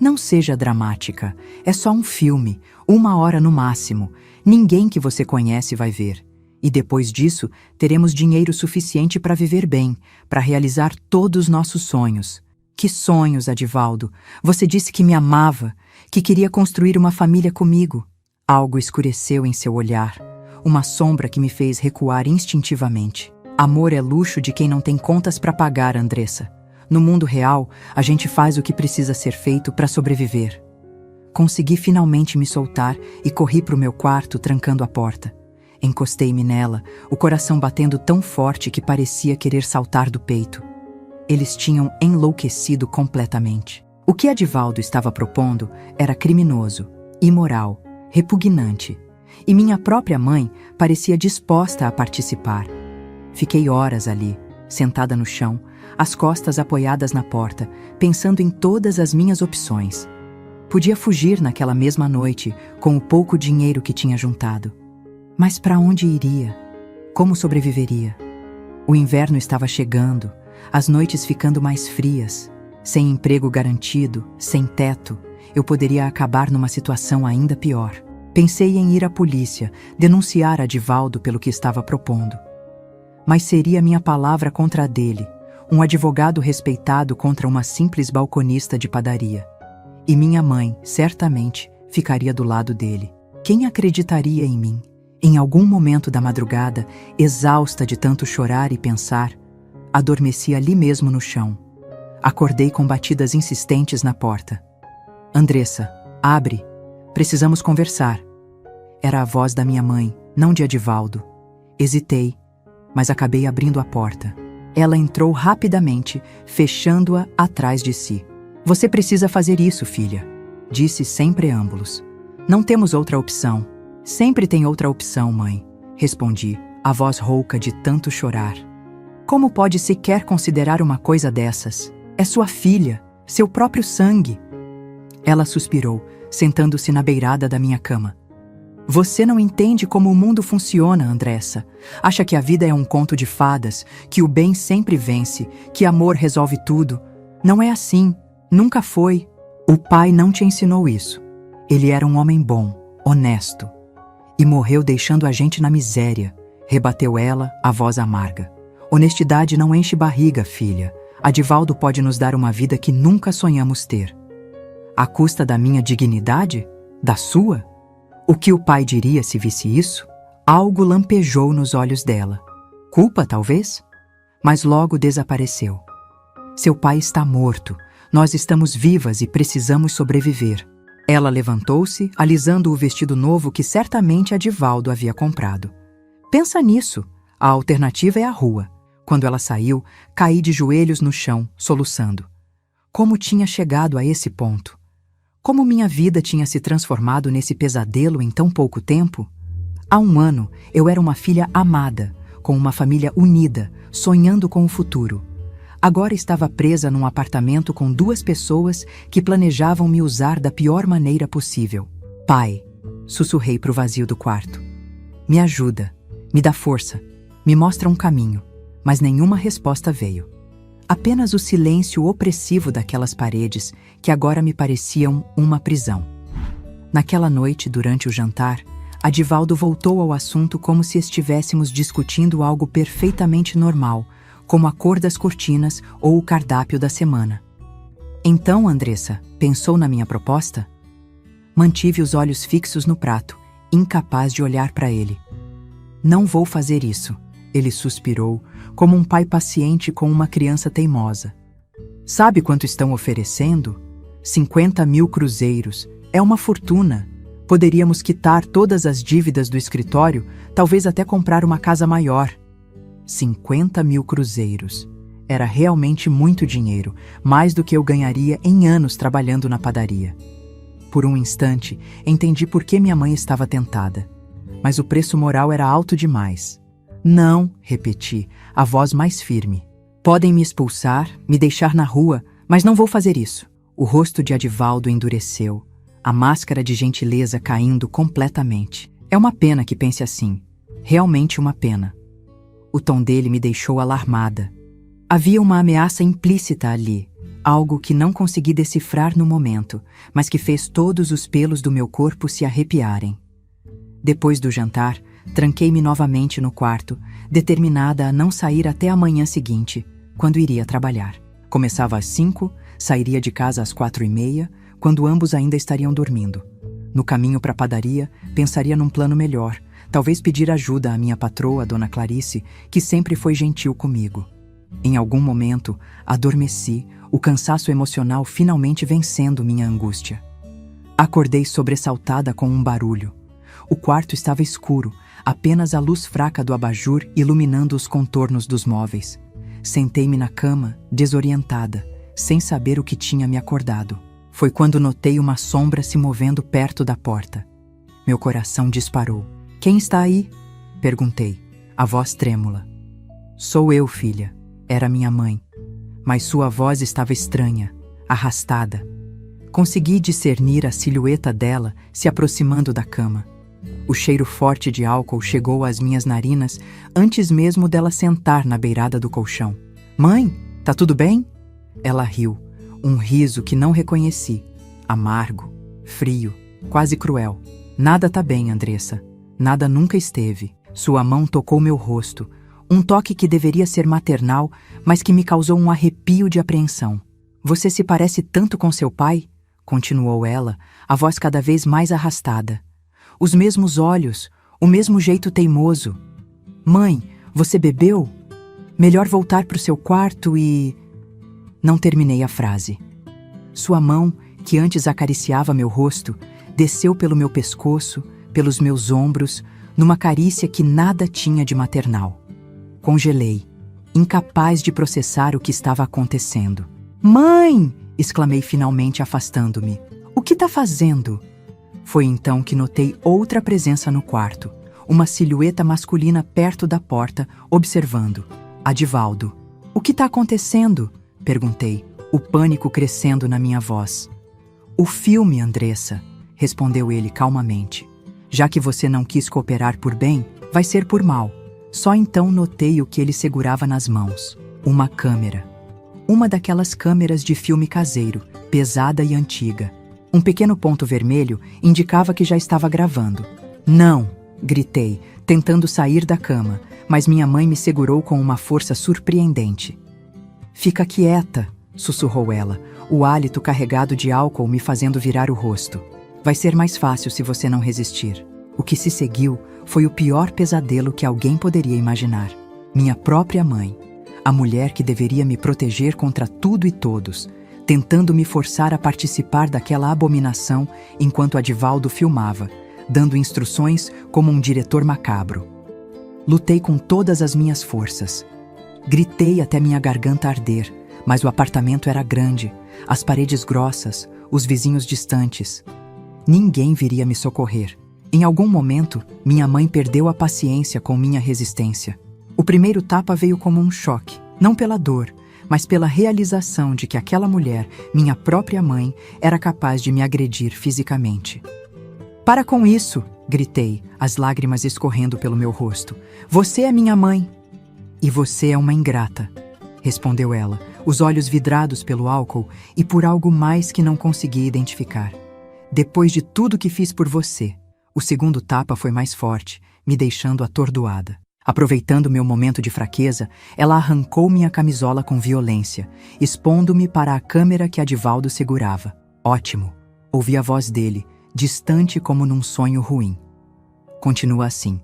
Não seja dramática, é só um filme, 1 hora no máximo. Ninguém que você conhece vai ver. E depois disso, teremos dinheiro suficiente para viver bem, para realizar todos os nossos sonhos. Que sonhos, Adivaldo! Você disse que me amava, que queria construir uma família comigo. Algo escureceu em seu olhar, uma sombra que me fez recuar instintivamente. Amor é luxo de quem não tem contas para pagar, Andressa. No mundo real, a gente faz o que precisa ser feito para sobreviver. Consegui finalmente me soltar e corri para o meu quarto, trancando a porta. Encostei-me nela, o coração batendo tão forte que parecia querer saltar do peito. Eles tinham enlouquecido completamente. O que Adivaldo estava propondo era criminoso, imoral, repugnante. E minha própria mãe parecia disposta a participar. Fiquei horas ali, sentada no chão, as costas apoiadas na porta, pensando em todas as minhas opções. Podia fugir naquela mesma noite, com o pouco dinheiro que tinha juntado. Mas para onde iria? Como sobreviveria? O inverno estava chegando, as noites ficando mais frias. Sem emprego garantido, sem teto, eu poderia acabar numa situação ainda pior. Pensei em ir à polícia, denunciar Adivaldo pelo que estava propondo. Mas seria minha palavra contra a dele, um advogado respeitado contra uma simples balconista de padaria. E minha mãe, certamente, ficaria do lado dele. Quem acreditaria em mim? Em algum momento da madrugada, exausta de tanto chorar e pensar, adormeci ali mesmo no chão. Acordei com batidas insistentes na porta. Andressa, abre. Precisamos conversar. Era a voz da minha mãe, não de Adivaldo. Hesitei, mas acabei abrindo a porta. Ela entrou rapidamente, fechando-a atrás de si. Você precisa fazer isso, filha, disse sem preâmbulos. Não temos outra opção. Sempre tem outra opção, mãe, respondi, a voz rouca de tanto chorar. Como pode sequer considerar uma coisa dessas? É sua filha, seu próprio sangue. Ela suspirou, sentando-se na beirada da minha cama. Você não entende como o mundo funciona, Andressa. Acha que a vida é um conto de fadas, que o bem sempre vence, que amor resolve tudo. Não é assim, nunca foi. O pai não te ensinou isso. Ele era um homem bom, honesto. E morreu deixando a gente na miséria, rebateu ela, a voz amarga. Honestidade não enche barriga, filha. Adivaldo pode nos dar uma vida que nunca sonhamos ter. À custa da minha dignidade? Da sua? O que o pai diria se visse isso? Algo lampejou nos olhos dela. Culpa, talvez? Mas logo desapareceu. Seu pai está morto. Nós estamos vivas e precisamos sobreviver. Ela levantou-se, alisando o vestido novo que certamente Adivaldo havia comprado. Pensa nisso. A alternativa é a rua. Quando ela saiu, caí de joelhos no chão, soluçando. Como tinha chegado a esse ponto? Como minha vida tinha se transformado nesse pesadelo em tão pouco tempo? Há 1 ano, eu era uma filha amada, com uma família unida, sonhando com o futuro. Agora estava presa num apartamento com 2 pessoas que planejavam me usar da pior maneira possível. Pai, sussurrei para o vazio do quarto. Me ajuda, me dá força, me mostra um caminho, mas nenhuma resposta veio. Apenas o silêncio opressivo daquelas paredes que agora me pareciam uma prisão. Naquela noite, durante o jantar, Adivaldo voltou ao assunto como se estivéssemos discutindo algo perfeitamente normal, como a cor das cortinas ou o cardápio da semana. Então, Andressa, pensou na minha proposta? Mantive os olhos fixos no prato, incapaz de olhar para ele. Não vou fazer isso, ele suspirou, como um pai paciente com uma criança teimosa. Sabe quanto estão oferecendo? 50.000 cruzeiros. É uma fortuna. Poderíamos quitar todas as dívidas do escritório, talvez até comprar uma casa maior. 50.000 cruzeiros. Era realmente muito dinheiro, mais do que eu ganharia em anos trabalhando na padaria. Por um instante, entendi por que minha mãe estava tentada. Mas o preço moral era alto demais. Não, repeti, a voz mais firme. Podem me expulsar, me deixar na rua, mas não vou fazer isso. O rosto de Adivaldo endureceu, a máscara de gentileza caindo completamente. É uma pena que pense assim. Realmente uma pena. O tom dele me deixou alarmada. Havia uma ameaça implícita ali, algo que não consegui decifrar no momento, mas que fez todos os pelos do meu corpo se arrepiarem. Depois do jantar, tranquei-me novamente no quarto, determinada a não sair até a manhã seguinte, quando iria trabalhar. Começava às 5, sairia de casa às 4:30, quando ambos ainda estariam dormindo. No caminho para a padaria, pensaria num plano melhor, talvez pedir ajuda à minha patroa, Dona Clarice, que sempre foi gentil comigo. Em algum momento, adormeci, o cansaço emocional finalmente vencendo minha angústia. Acordei sobressaltada com um barulho. O quarto estava escuro, apenas a luz fraca do abajur iluminando os contornos dos móveis. Sentei-me na cama, desorientada, sem saber o que tinha me acordado. Foi quando notei uma sombra se movendo perto da porta. Meu coração disparou. "Quem está aí?" perguntei, a voz trêmula. "Sou eu, filha." Era minha mãe. Mas sua voz estava estranha, arrastada. Consegui discernir a silhueta dela se aproximando da cama. O cheiro forte de álcool chegou às minhas narinas antes mesmo dela sentar na beirada do colchão. "Mãe, tá tudo bem?" Ela riu, um riso que não reconheci. Amargo, frio, quase cruel. "Nada tá bem, Andressa. Nada nunca esteve." Sua mão tocou meu rosto, um toque que deveria ser maternal, mas que me causou um arrepio de apreensão. "Você se parece tanto com seu pai?" continuou ela, a voz cada vez mais arrastada. "Os mesmos olhos, o mesmo jeito teimoso. Mãe, você bebeu? Melhor voltar para o seu quarto e..." Não terminei a frase. Sua mão, que antes acariciava meu rosto, desceu pelo meu pescoço, pelos meus ombros, numa carícia que nada tinha de maternal. Congelei, incapaz de processar o que estava acontecendo. "Mãe!" exclamei finalmente, afastando-me. "O que tá fazendo?" Foi então que notei outra presença no quarto, uma silhueta masculina perto da porta, observando. "Adivaldo." "O que tá acontecendo?" perguntei, o pânico crescendo na minha voz. "O filme, Andressa," respondeu ele calmamente. "Já que você não quis cooperar por bem, vai ser por mal." Só então notei o que ele segurava nas mãos. Uma câmera. Uma daquelas câmeras de filme caseiro, pesada e antiga. Um pequeno ponto vermelho indicava que já estava gravando. "Não!" gritei, tentando sair da cama, mas minha mãe me segurou com uma força surpreendente. "Fica quieta", sussurrou ela, o hálito carregado de álcool me fazendo virar o rosto. "Vai ser mais fácil se você não resistir." O que se seguiu foi o pior pesadelo que alguém poderia imaginar. Minha própria mãe, a mulher que deveria me proteger contra tudo e todos, tentando me forçar a participar daquela abominação enquanto Adivaldo filmava, dando instruções como um diretor macabro. Lutei com todas as minhas forças. Gritei até minha garganta arder, mas o apartamento era grande, as paredes grossas, os vizinhos distantes. Ninguém viria me socorrer. Em algum momento, minha mãe perdeu a paciência com minha resistência. O primeiro tapa veio como um choque, não pela dor, mas pela realização de que aquela mulher, minha própria mãe, era capaz de me agredir fisicamente. "Para com isso!" gritei, as lágrimas escorrendo pelo meu rosto. "Você é minha mãe!" "E você é uma ingrata", respondeu ela, os olhos vidrados pelo álcool e por algo mais que não consegui identificar. Depois de tudo que fiz por você, o segundo tapa foi mais forte, me deixando atordoada. Aproveitando meu momento de fraqueza, ela arrancou minha camisola com violência, expondo-me para a câmera que Adivaldo segurava. Ótimo, ouvi a voz dele, distante como num sonho ruim. Continua assim.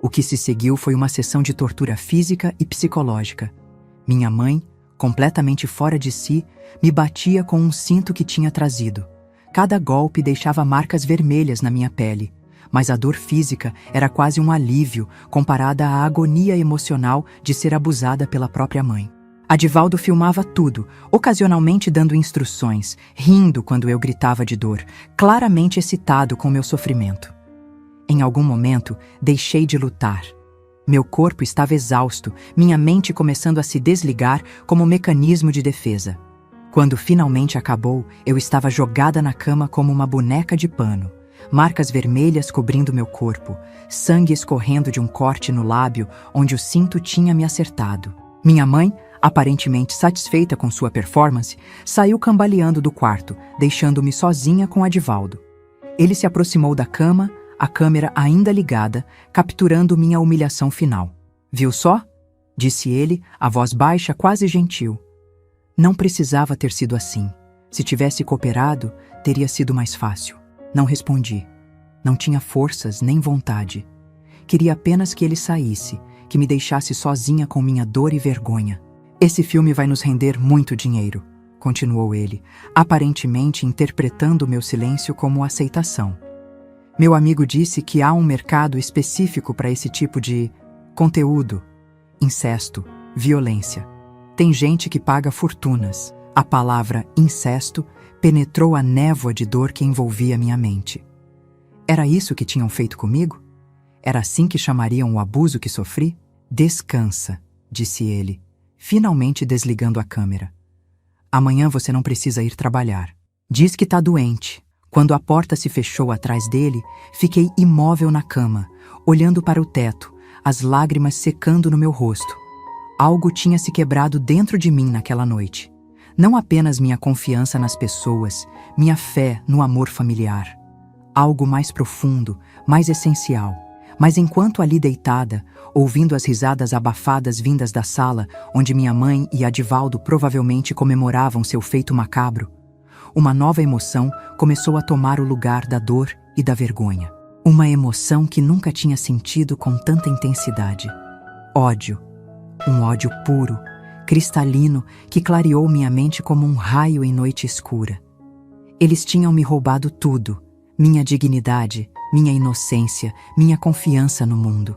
O que se seguiu foi uma sessão de tortura física e psicológica. Minha mãe, completamente fora de si, me batia com um cinto que tinha trazido. Cada golpe deixava marcas vermelhas na minha pele, mas a dor física era quase um alívio comparada à agonia emocional de ser abusada pela própria mãe. Adivaldo filmava tudo, ocasionalmente dando instruções, rindo quando eu gritava de dor, claramente excitado com meu sofrimento. Em algum momento, deixei de lutar. Meu corpo estava exausto, minha mente começando a se desligar como mecanismo de defesa. Quando finalmente acabou, eu estava jogada na cama como uma boneca de pano. Marcas vermelhas cobrindo meu corpo, sangue escorrendo de um corte no lábio onde o cinto tinha me acertado. Minha mãe, aparentemente satisfeita com sua performance, saiu cambaleando do quarto, deixando-me sozinha com Adivaldo. Ele se aproximou da cama, a câmera ainda ligada, capturando minha humilhação final. Viu só? Disse ele, a voz baixa, quase gentil. Não precisava ter sido assim. Se tivesse cooperado, teria sido mais fácil. Não respondi. Não tinha forças nem vontade. Queria apenas que ele saísse, que me deixasse sozinha com minha dor e vergonha. Esse filme vai nos render muito dinheiro, continuou ele, aparentemente interpretando meu silêncio como aceitação. Meu amigo disse que há um mercado específico para esse tipo de conteúdo. Incesto, violência. Tem gente que paga fortunas. A palavra incesto penetrou a névoa de dor que envolvia minha mente. Era isso que tinham feito comigo? Era assim que chamariam o abuso que sofri? Descansa, disse ele, finalmente desligando a câmera. Amanhã você não precisa ir trabalhar. Diz que tá doente. Quando a porta se fechou atrás dele, fiquei imóvel na cama, olhando para o teto, as lágrimas secando no meu rosto. Algo tinha se quebrado dentro de mim naquela noite. Não apenas minha confiança nas pessoas, minha fé no amor familiar. Algo mais profundo, mais essencial. Mas enquanto ali deitada, ouvindo as risadas abafadas vindas da sala, onde minha mãe e Adivaldo provavelmente comemoravam seu feito macabro, uma nova emoção começou a tomar o lugar da dor e da vergonha. Uma emoção que nunca tinha sentido com tanta intensidade. Ódio. Um ódio puro, cristalino, que clareou minha mente como um raio em noite escura. Eles tinham me roubado tudo, minha dignidade, minha inocência, minha confiança no mundo.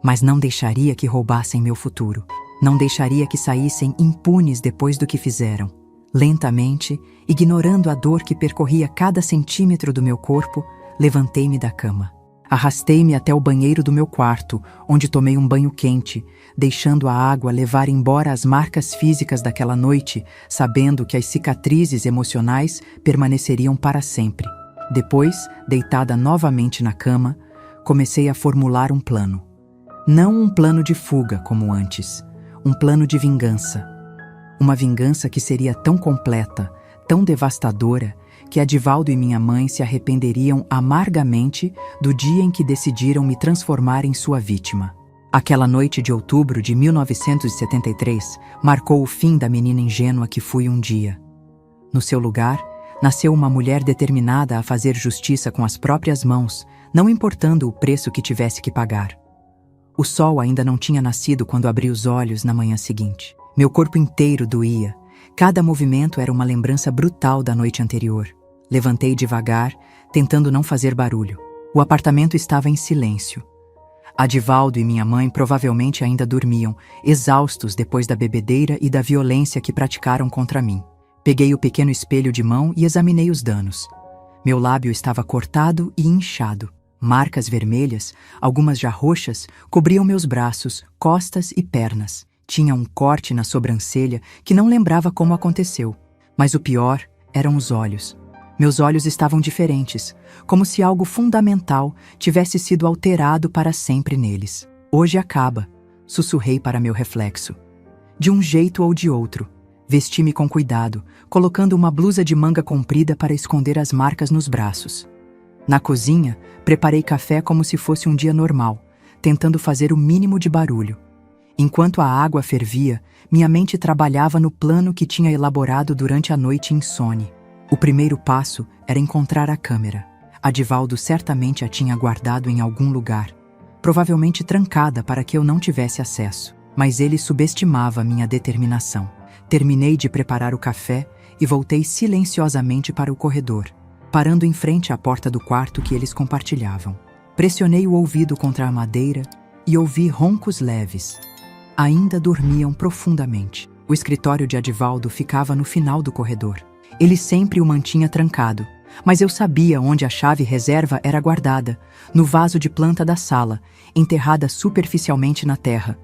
Mas não deixaria que roubassem meu futuro. Não deixaria que saíssem impunes depois do que fizeram. Lentamente, ignorando a dor que percorria cada centímetro do meu corpo, levantei-me da cama. Arrastei-me até o banheiro do meu quarto, onde tomei um banho quente, deixando a água levar embora as marcas físicas daquela noite, sabendo que as cicatrizes emocionais permaneceriam para sempre. Depois, deitada novamente na cama, comecei a formular um plano. Não um plano de fuga como antes, um plano de vingança. Uma vingança que seria tão completa, tão devastadora, que Adivaldo e minha mãe se arrependeriam amargamente do dia em que decidiram me transformar em sua vítima. Aquela noite de outubro de 1973 marcou o fim da menina ingênua que fui um dia. No seu lugar, nasceu uma mulher determinada a fazer justiça com as próprias mãos, não importando o preço que tivesse que pagar. O sol ainda não tinha nascido quando abri os olhos na manhã seguinte. Meu corpo inteiro doía. Cada movimento era uma lembrança brutal da noite anterior. Levantei devagar, tentando não fazer barulho. O apartamento estava em silêncio. Adivaldo e minha mãe provavelmente ainda dormiam, exaustos depois da bebedeira e da violência que praticaram contra mim. Peguei o pequeno espelho de mão e examinei os danos. Meu lábio estava cortado e inchado. Marcas vermelhas, algumas já roxas, cobriam meus braços, costas e pernas. Tinha um corte na sobrancelha que não lembrava como aconteceu. Mas o pior eram os olhos. Meus olhos estavam diferentes, como se algo fundamental tivesse sido alterado para sempre neles. Hoje acaba, sussurrei para meu reflexo. De um jeito ou de outro, Vesti-me com cuidado, colocando uma blusa de manga comprida para esconder as marcas nos braços. Na cozinha, preparei café como se fosse um dia normal, tentando fazer o mínimo de barulho. Enquanto a água fervia, minha mente trabalhava no plano que tinha elaborado durante a noite insone. O primeiro passo era encontrar a câmera. Adivaldo certamente a tinha guardado em algum lugar, provavelmente trancada para que eu não tivesse acesso. Mas ele subestimava minha determinação. Terminei de preparar o café e voltei silenciosamente para o corredor, parando em frente à porta do quarto que eles compartilhavam. Pressionei o ouvido contra a madeira e ouvi roncos leves. Ainda dormiam profundamente. O escritório de Adivaldo ficava no final do corredor. Ele sempre o mantinha trancado, mas eu sabia onde a chave reserva era guardada, no vaso de planta da sala, enterrada superficialmente na terra.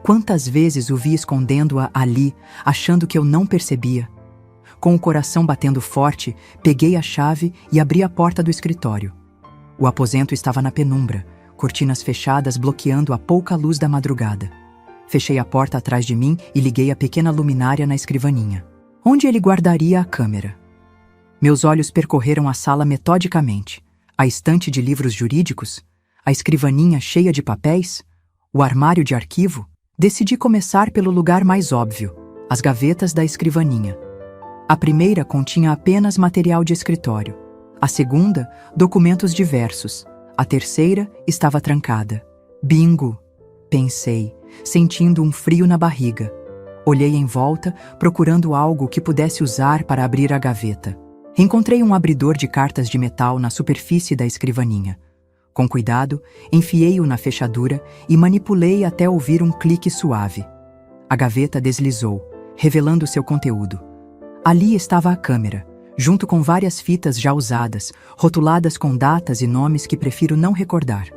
Quantas vezes o vi escondendo-a ali, achando que eu não percebia? Com o coração batendo forte, peguei a chave e abri a porta do escritório. O aposento estava na penumbra, cortinas fechadas bloqueando a pouca luz da madrugada. Fechei a porta atrás de mim e liguei a pequena luminária na escrivaninha. Onde ele guardaria a câmera? Meus olhos percorreram a sala metodicamente. A estante de livros jurídicos? A escrivaninha cheia de papéis? O armário de arquivo? Decidi começar pelo lugar mais óbvio, as gavetas da escrivaninha. A primeira continha apenas material de escritório. A segunda, documentos diversos. A terceira estava trancada. Bingo! Pensei, sentindo um frio na barriga. Olhei em volta, procurando algo que pudesse usar para abrir a gaveta. Encontrei um abridor de cartas de metal na superfície da escrivaninha. Com cuidado, enfiei-o na fechadura e manipulei até ouvir um clique suave. A gaveta deslizou, revelando seu conteúdo. Ali estava a câmera, junto com várias fitas já usadas, rotuladas com datas e nomes que prefiro não recordar.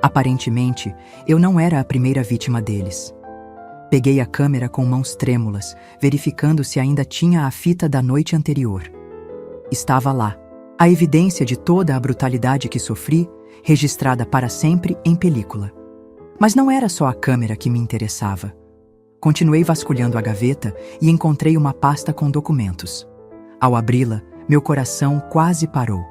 Aparentemente, eu não era a primeira vítima deles. Peguei a câmera com mãos trêmulas, verificando se ainda tinha a fita da noite anterior. Estava lá, a evidência de toda a brutalidade que sofri, registrada para sempre em película. Mas não era só a câmera que me interessava. Continuei vasculhando a gaveta e encontrei uma pasta com documentos. Ao abri-la, meu coração quase parou.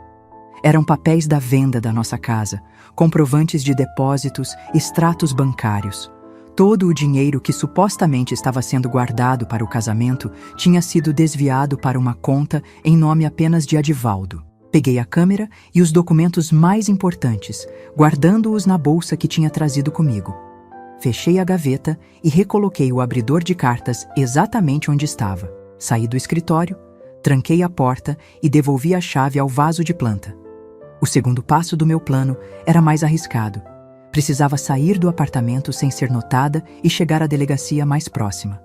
Eram papéis da venda da nossa casa, comprovantes de depósitos, extratos bancários. Todo o dinheiro que supostamente estava sendo guardado para o casamento tinha sido desviado para uma conta em nome apenas de Adivaldo. Peguei a câmera e os documentos mais importantes, guardando-os na bolsa que tinha trazido comigo. Fechei a gaveta e recoloquei o abridor de cartas exatamente onde estava. Saí do escritório, tranquei a porta e devolvi a chave ao vaso de planta. O segundo passo do meu plano era mais arriscado. Precisava sair do apartamento sem ser notada e chegar à delegacia mais próxima.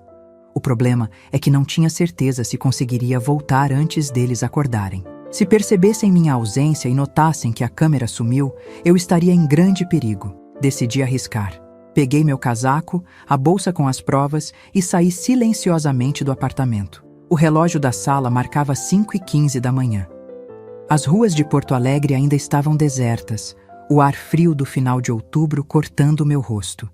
O problema é que não tinha certeza se conseguiria voltar antes deles acordarem. Se percebessem minha ausência e notassem que a câmera sumiu, eu estaria em grande perigo. Decidi arriscar. Peguei meu casaco, a bolsa com as provas e saí silenciosamente do apartamento. O relógio da sala marcava 5h15 da manhã. As ruas de Porto Alegre ainda estavam desertas, o ar frio do final de outubro cortando meu rosto.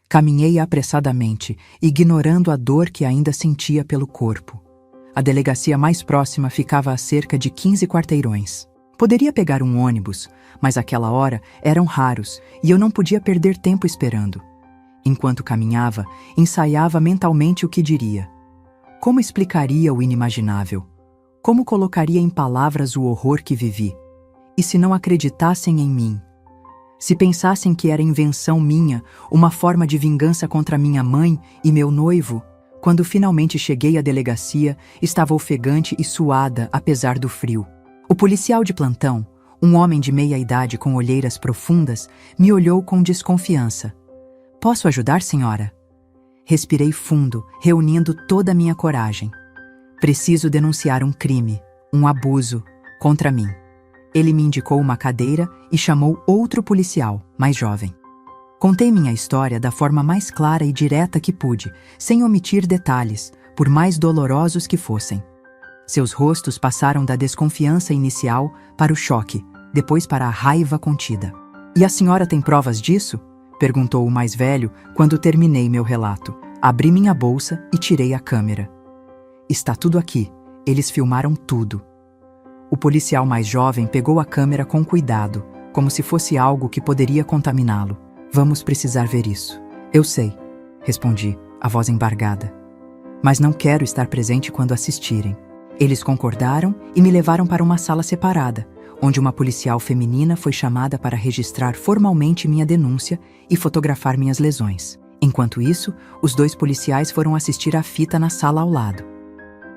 Caminhei apressadamente, ignorando a dor que ainda sentia pelo corpo. A delegacia mais próxima ficava a cerca de 15 quarteirões. Poderia pegar um ônibus, mas àquela hora eram raros e eu não podia perder tempo esperando. Enquanto caminhava, ensaiava mentalmente o que diria. Como explicaria o inimaginável? Como colocaria em palavras o horror que vivi? E se não acreditassem em mim? Se pensassem que era invenção minha, uma forma de vingança contra minha mãe e meu noivo? Quando finalmente cheguei à delegacia, estava ofegante e suada, apesar do frio. O policial de plantão, um homem de meia idade com olheiras profundas, me olhou com desconfiança. "Posso ajudar, senhora?" Respirei fundo, reunindo toda a minha coragem. "Preciso denunciar um crime, um abuso, contra mim." Ele me indicou uma cadeira e chamou outro policial, mais jovem. Contei minha história da forma mais clara e direta que pude, sem omitir detalhes, por mais dolorosos que fossem. Seus rostos passaram da desconfiança inicial para o choque, depois para a raiva contida. "E a senhora tem provas disso?" perguntou o mais velho quando terminei meu relato. Abri minha bolsa e tirei a câmera. Está tudo aqui. Eles filmaram tudo. O policial mais jovem pegou a câmera com cuidado, como se fosse algo que poderia contaminá-lo. Vamos precisar ver isso. Eu sei, respondi, a voz embargada. Mas não quero estar presente quando assistirem. Eles concordaram e me levaram para uma sala separada, onde uma policial feminina foi chamada para registrar formalmente minha denúncia e fotografar minhas lesões. Enquanto isso, os 2 policiais foram assistir à fita na sala ao lado.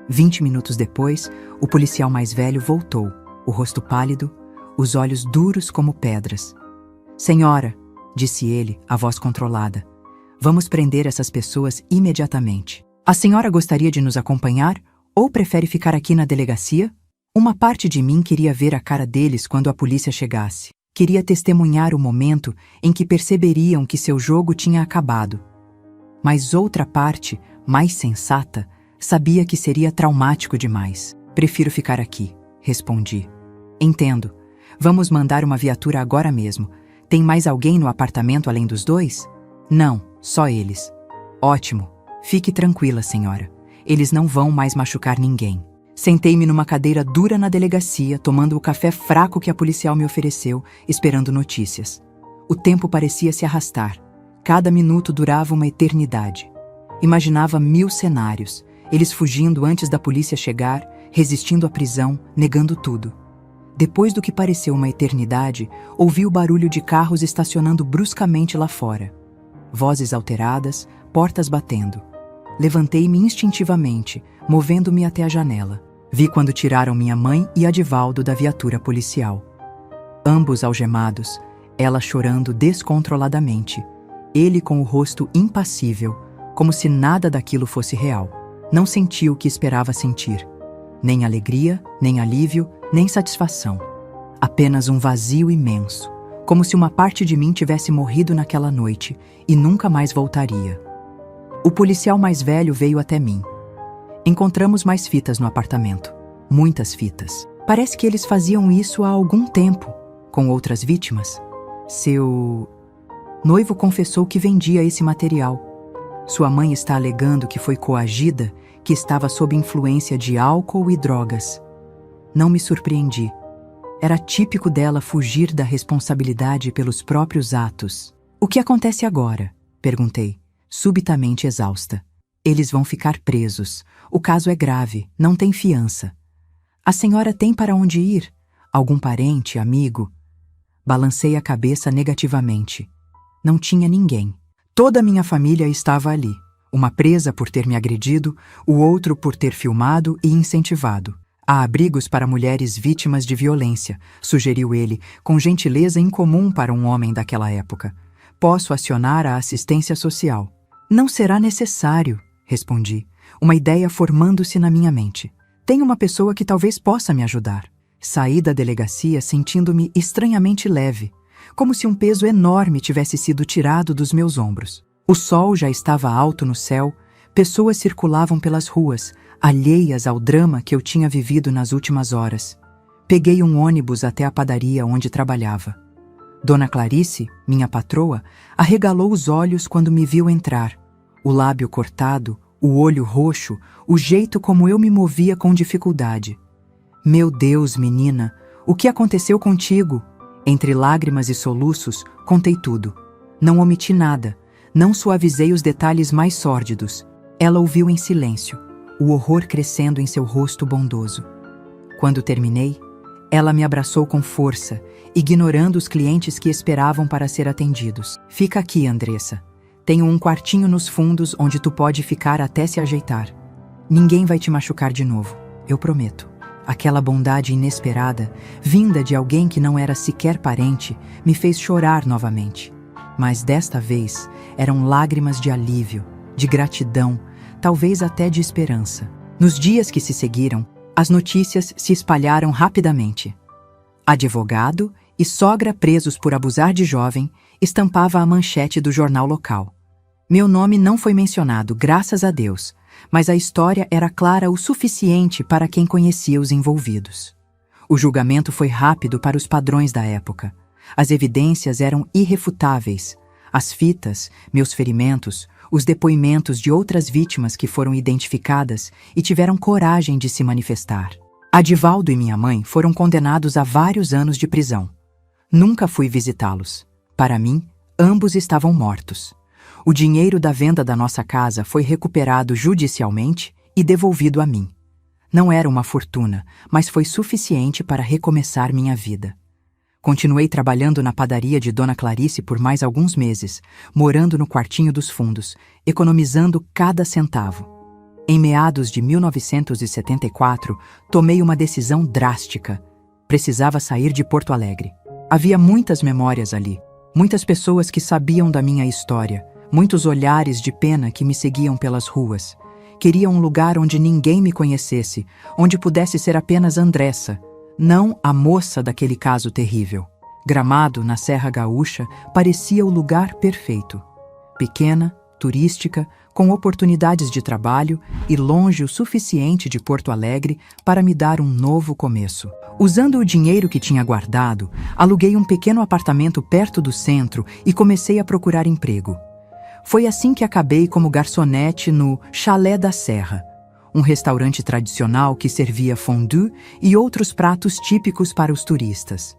20 minutos depois, o policial mais velho voltou, o rosto pálido, os olhos duros como pedras. Senhora, disse ele, a voz controlada, vamos prender essas pessoas imediatamente. A senhora gostaria de nos acompanhar ou prefere ficar aqui na delegacia? Uma parte de mim queria ver a cara deles quando a polícia chegasse. Queria testemunhar o momento em que perceberiam que seu jogo tinha acabado. Mas outra parte, mais sensata, sabia que seria traumático demais. Prefiro ficar aqui, respondi. Entendo. Vamos mandar uma viatura agora mesmo. Tem mais alguém no apartamento além dos 2? Não, só eles. Ótimo. Fique tranquila, senhora. Eles não vão mais machucar ninguém. Sentei-me numa cadeira dura na delegacia, tomando o café fraco que a policial me ofereceu, esperando notícias. O tempo parecia se arrastar. Cada minuto durava uma eternidade. Imaginava 1000 cenários. Eles fugindo antes da polícia chegar, resistindo à prisão, negando tudo. Depois do que pareceu uma eternidade, ouvi o barulho de carros estacionando bruscamente lá fora. Vozes alteradas, portas batendo. Levantei-me instintivamente, movendo-me até a janela. Vi quando tiraram minha mãe e Adivaldo da viatura policial. Ambos algemados, ela chorando descontroladamente, ele com o rosto impassível, como se nada daquilo fosse real. Não senti o que esperava sentir. Nem alegria, nem alívio, nem satisfação. Apenas um vazio imenso, como se uma parte de mim tivesse morrido naquela noite e nunca mais voltaria. O policial mais velho veio até mim. Encontramos mais fitas no apartamento. Muitas fitas. Parece que eles faziam isso há algum tempo, com outras vítimas. Seu noivo confessou que vendia esse material. Sua mãe está alegando que foi coagida, que estava sob influência de álcool e drogas. Não me surpreendi. Era típico dela fugir da responsabilidade pelos próprios atos. O que acontece agora? Perguntei, subitamente exausta. Eles vão ficar presos. O caso é grave, não tem fiança. A senhora tem para onde ir? Algum parente, amigo? Balancei a cabeça negativamente. Não tinha ninguém. Toda a minha família estava ali. Uma presa por ter me agredido, o outro por ter filmado e incentivado. Há abrigos para mulheres vítimas de violência, sugeriu ele, com gentileza incomum para um homem daquela época. Posso acionar a assistência social. Não será necessário, respondi, uma ideia formando-se na minha mente. Tem uma pessoa que talvez possa me ajudar. Saí da delegacia sentindo-me estranhamente leve, como se um peso enorme tivesse sido tirado dos meus ombros. O sol já estava alto no céu, pessoas circulavam pelas ruas, alheias ao drama que eu tinha vivido nas últimas horas. Peguei um ônibus até a padaria onde trabalhava. Dona Clarice, minha patroa, arregalou os olhos quando me viu entrar. O lábio cortado, o olho roxo, o jeito como eu me movia com dificuldade. Meu Deus, menina, o que aconteceu contigo? Entre lágrimas e soluços, contei tudo. Não omiti nada, não suavizei os detalhes mais sórdidos. Ela ouviu em silêncio, o horror crescendo em seu rosto bondoso. Quando terminei, ela me abraçou com força, ignorando os clientes que esperavam para ser atendidos. Fica aqui, Andressa. Tenho um quartinho nos fundos onde tu pode ficar até se ajeitar. Ninguém vai te machucar de novo, eu prometo. Aquela bondade inesperada, vinda de alguém que não era sequer parente, me fez chorar novamente. Mas desta vez, eram lágrimas de alívio, de gratidão, talvez até de esperança. Nos dias que se seguiram, as notícias se espalharam rapidamente. Advogado e sogra presos por abusar de jovem estampava a manchete do jornal local. Meu nome não foi mencionado, graças a Deus, mas a história era clara o suficiente para quem conhecia os envolvidos. O julgamento foi rápido para os padrões da época. As evidências eram irrefutáveis. As fitas, meus ferimentos, os depoimentos de outras vítimas que foram identificadas e tiveram coragem de se manifestar. Adivaldo e minha mãe foram condenados a vários anos de prisão. Nunca fui visitá-los. Para mim, ambos estavam mortos. O dinheiro da venda da nossa casa foi recuperado judicialmente e devolvido a mim. Não era uma fortuna, mas foi suficiente para recomeçar minha vida. Continuei trabalhando na padaria de Dona Clarice por mais alguns meses, morando no quartinho dos fundos, economizando cada centavo. Em meados de 1974, tomei uma decisão drástica. Precisava sair de Porto Alegre. Havia muitas memórias ali, muitas pessoas que sabiam da minha história, muitos olhares de pena que me seguiam pelas ruas. Queria um lugar onde ninguém me conhecesse, onde pudesse ser apenas Andressa, não a moça daquele caso terrível. Gramado, na Serra Gaúcha, parecia o lugar perfeito. Pequena, turística, com oportunidades de trabalho e longe o suficiente de Porto Alegre para me dar um novo começo. Usando o dinheiro que tinha guardado, aluguei um pequeno apartamento perto do centro e comecei a procurar emprego. Foi assim que acabei como garçonete no Chalé da Serra, um restaurante tradicional que servia fondue e outros pratos típicos para os turistas.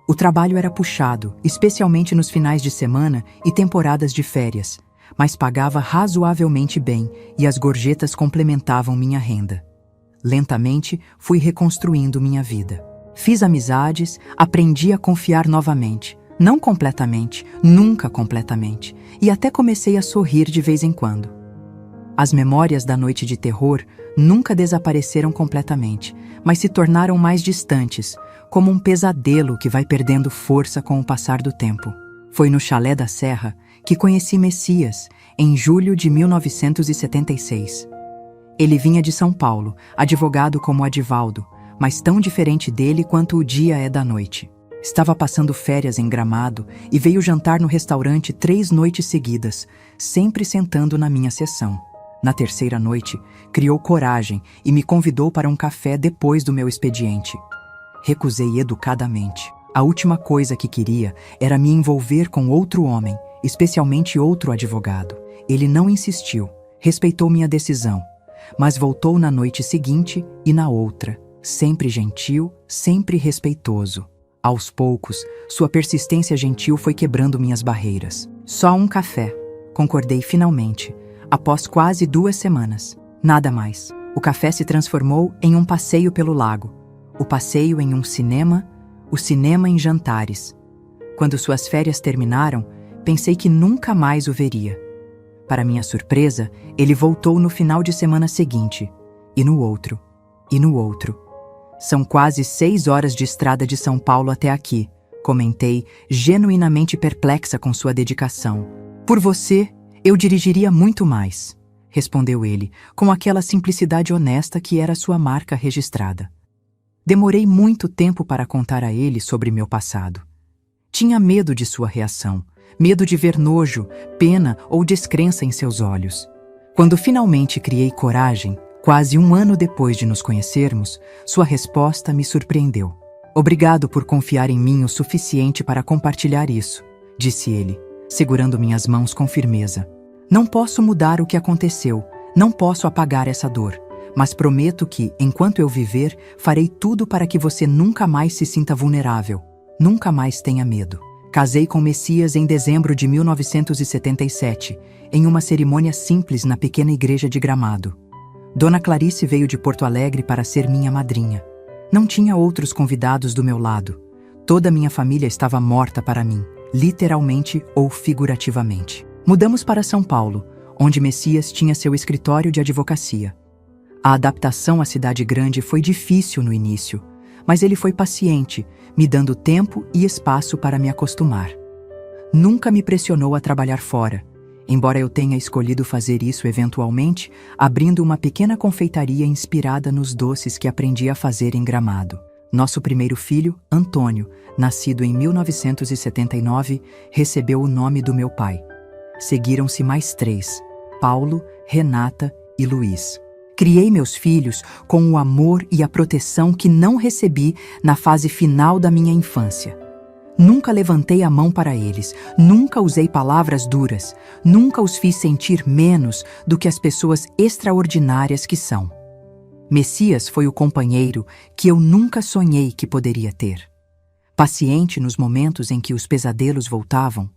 O trabalho era puxado, especialmente nos finais de semana e temporadas de férias, mas pagava razoavelmente bem e as gorjetas complementavam minha renda. Lentamente, fui reconstruindo minha vida. Fiz amizades, aprendi a confiar novamente. Não completamente, nunca completamente, e até comecei a sorrir de vez em quando. As memórias da noite de terror nunca desapareceram completamente, mas se tornaram mais distantes, como um pesadelo que vai perdendo força com o passar do tempo. Foi no Chalé da Serra que conheci Messias, em julho de 1976. Ele vinha de São Paulo, advogado como Adivaldo, mas tão diferente dele quanto o dia é da noite. Estava passando férias em Gramado e veio jantar no restaurante 3 noites seguidas, sempre sentando na minha seção. Na terceira noite, criou coragem e me convidou para um café depois do meu expediente. Recusei educadamente. A última coisa que queria era me envolver com outro homem, especialmente outro advogado. Ele não insistiu, respeitou minha decisão, mas voltou na noite seguinte e na outra, sempre gentil, sempre respeitoso. Aos poucos, sua persistência gentil foi quebrando minhas barreiras. Só um café, concordei finalmente, após quase 2 semanas. Nada mais. O café se transformou em um passeio pelo lago, o passeio em um cinema, o cinema em jantares. Quando suas férias terminaram, pensei que nunca mais o veria. Para minha surpresa, ele voltou no final de semana seguinte, e no outro, e no outro. São quase 6 horas de estrada de São Paulo até aqui, comentei, genuinamente perplexa com sua dedicação. Por você, eu dirigiria muito mais, respondeu ele, com aquela simplicidade honesta que era sua marca registrada. Demorei muito tempo para contar a ele sobre meu passado. Tinha medo de sua reação, medo de ver nojo, pena ou descrença em seus olhos. Quando finalmente criei coragem, quase 1 ano depois de nos conhecermos, sua resposta me surpreendeu. Obrigado por confiar em mim o suficiente para compartilhar isso, disse ele, segurando minhas mãos com firmeza. Não posso mudar o que aconteceu, não posso apagar essa dor, mas prometo que, enquanto eu viver, farei tudo para que você nunca mais se sinta vulnerável, nunca mais tenha medo. Casei com Messias em dezembro de 1977, em uma cerimônia simples na pequena igreja de Gramado. Dona Clarice veio de Porto Alegre para ser minha madrinha. Não tinha outros convidados do meu lado. Toda minha família estava morta para mim, literalmente ou figurativamente. Mudamos para São Paulo, onde Messias tinha seu escritório de advocacia. A adaptação à cidade grande foi difícil no início, mas ele foi paciente, me dando tempo e espaço para me acostumar. Nunca me pressionou a trabalhar fora, embora eu tenha escolhido fazer isso eventualmente, abrindo uma pequena confeitaria inspirada nos doces que aprendi a fazer em Gramado. Nosso primeiro filho, Antônio, nascido em 1979, recebeu o nome do meu pai. Seguiram-se mais 3, Paulo, Renata e Luiz. Criei meus filhos com o amor e a proteção que não recebi na fase final da minha infância. Nunca levantei a mão para eles, nunca usei palavras duras, nunca os fiz sentir menos do que as pessoas extraordinárias que são. Messias foi o companheiro que eu nunca sonhei que poderia ter. Paciente nos momentos em que os pesadelos voltavam,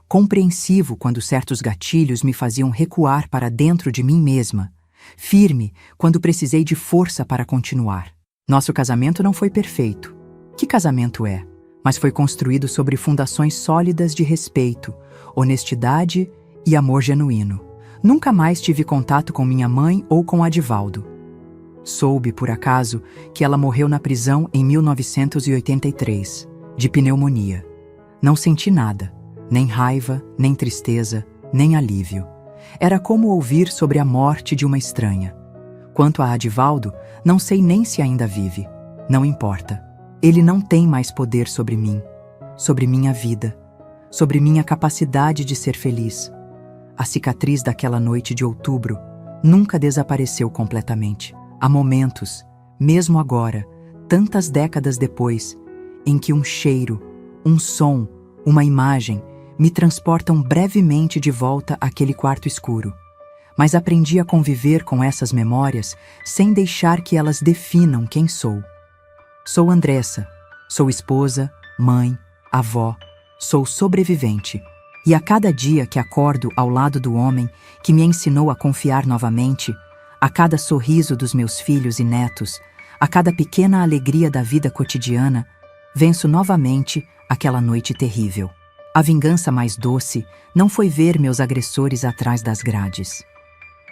compreensivo quando certos gatilhos me faziam recuar para dentro de mim mesma, firme quando precisei de força para continuar. Nosso casamento não foi perfeito. Que casamento é? Mas foi construído sobre fundações sólidas de respeito, honestidade e amor genuíno. Nunca mais tive contato com minha mãe ou com Adivaldo. Soube, por acaso, que ela morreu na prisão em 1983, de pneumonia. Não senti nada, nem raiva, nem tristeza, nem alívio. Era como ouvir sobre a morte de uma estranha. Quanto a Adivaldo, não sei nem se ainda vive. Não importa. Ele não tem mais poder sobre mim, sobre minha vida, sobre minha capacidade de ser feliz. A cicatriz daquela noite de outubro nunca desapareceu completamente. Há momentos, mesmo agora, tantas décadas depois, em que um cheiro, um som, uma imagem me transportam brevemente de volta àquele quarto escuro. Mas aprendi a conviver com essas memórias sem deixar que elas definam quem sou. Sou Andressa, sou esposa, mãe, avó, sou sobrevivente. E a cada dia que acordo ao lado do homem que me ensinou a confiar novamente, a cada sorriso dos meus filhos e netos, a cada pequena alegria da vida cotidiana, venço novamente aquela noite terrível. A vingança mais doce não foi ver meus agressores atrás das grades.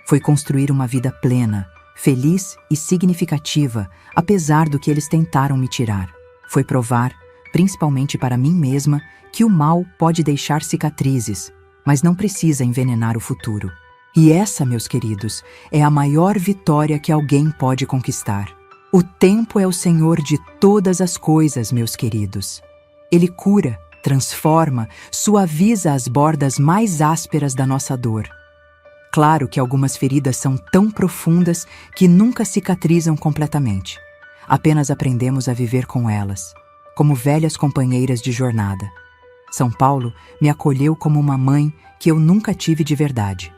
Foi construir uma vida plena, feliz e significativa, apesar do que eles tentaram me tirar. Foi provar, principalmente para mim mesma, que o mal pode deixar cicatrizes, mas não precisa envenenar o futuro. E essa, meus queridos, é a maior vitória que alguém pode conquistar. O tempo é o Senhor de todas as coisas, meus queridos. Ele cura, transforma, suaviza as bordas mais ásperas da nossa dor. Claro que algumas feridas são tão profundas que nunca cicatrizam completamente. Apenas aprendemos a viver com elas, como velhas companheiras de jornada. São Paulo me acolheu como uma mãe que eu nunca tive de verdade.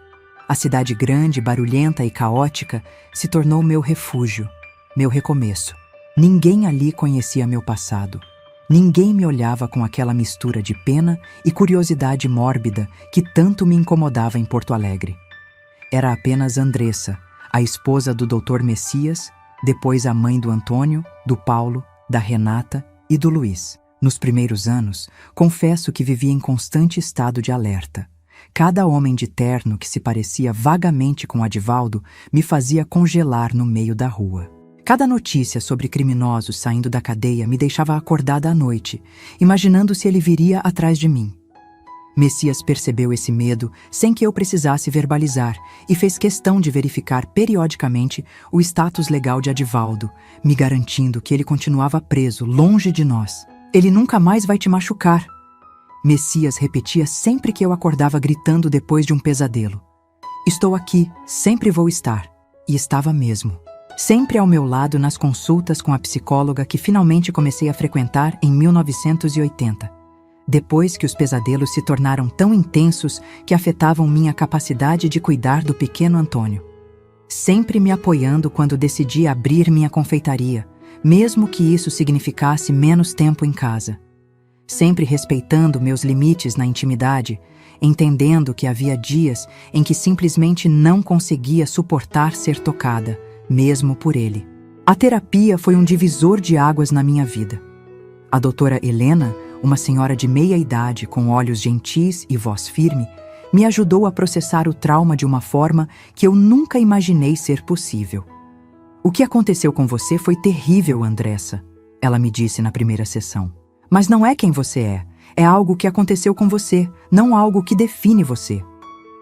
A cidade grande, barulhenta e caótica se tornou meu refúgio, meu recomeço. Ninguém ali conhecia meu passado. Ninguém me olhava com aquela mistura de pena e curiosidade mórbida que tanto me incomodava em Porto Alegre. Era apenas Andressa, a esposa do Dr. Messias, depois a mãe do Antônio, do Paulo, da Renata e do Luiz. Nos primeiros anos, confesso que vivia em constante estado de alerta. Cada homem de terno que se parecia vagamente com Adivaldo me fazia congelar no meio da rua. Cada notícia sobre criminosos saindo da cadeia me deixava acordada à noite, imaginando se ele viria atrás de mim. Messias percebeu esse medo sem que eu precisasse verbalizar e fez questão de verificar periodicamente o status legal de Adivaldo, me garantindo que ele continuava preso, longe de nós. Ele nunca mais vai te machucar. Messias repetia sempre que eu acordava gritando depois de um pesadelo. Estou aqui, sempre vou estar. E estava mesmo. Sempre ao meu lado nas consultas com a psicóloga que finalmente comecei a frequentar em 1980. Depois que os pesadelos se tornaram tão intensos que afetavam minha capacidade de cuidar do pequeno Antônio. Sempre me apoiando quando decidi abrir minha confeitaria, mesmo que isso significasse menos tempo em casa. Sempre respeitando meus limites na intimidade, entendendo que havia dias em que simplesmente não conseguia suportar ser tocada, mesmo por ele. A terapia foi um divisor de águas na minha vida. A doutora Helena, uma senhora de meia idade com olhos gentis e voz firme, me ajudou a processar o trauma de uma forma que eu nunca imaginei ser possível. O que aconteceu com você foi terrível, Andressa, ela me disse na primeira sessão. Mas não é quem você é algo que aconteceu com você, não algo que define você.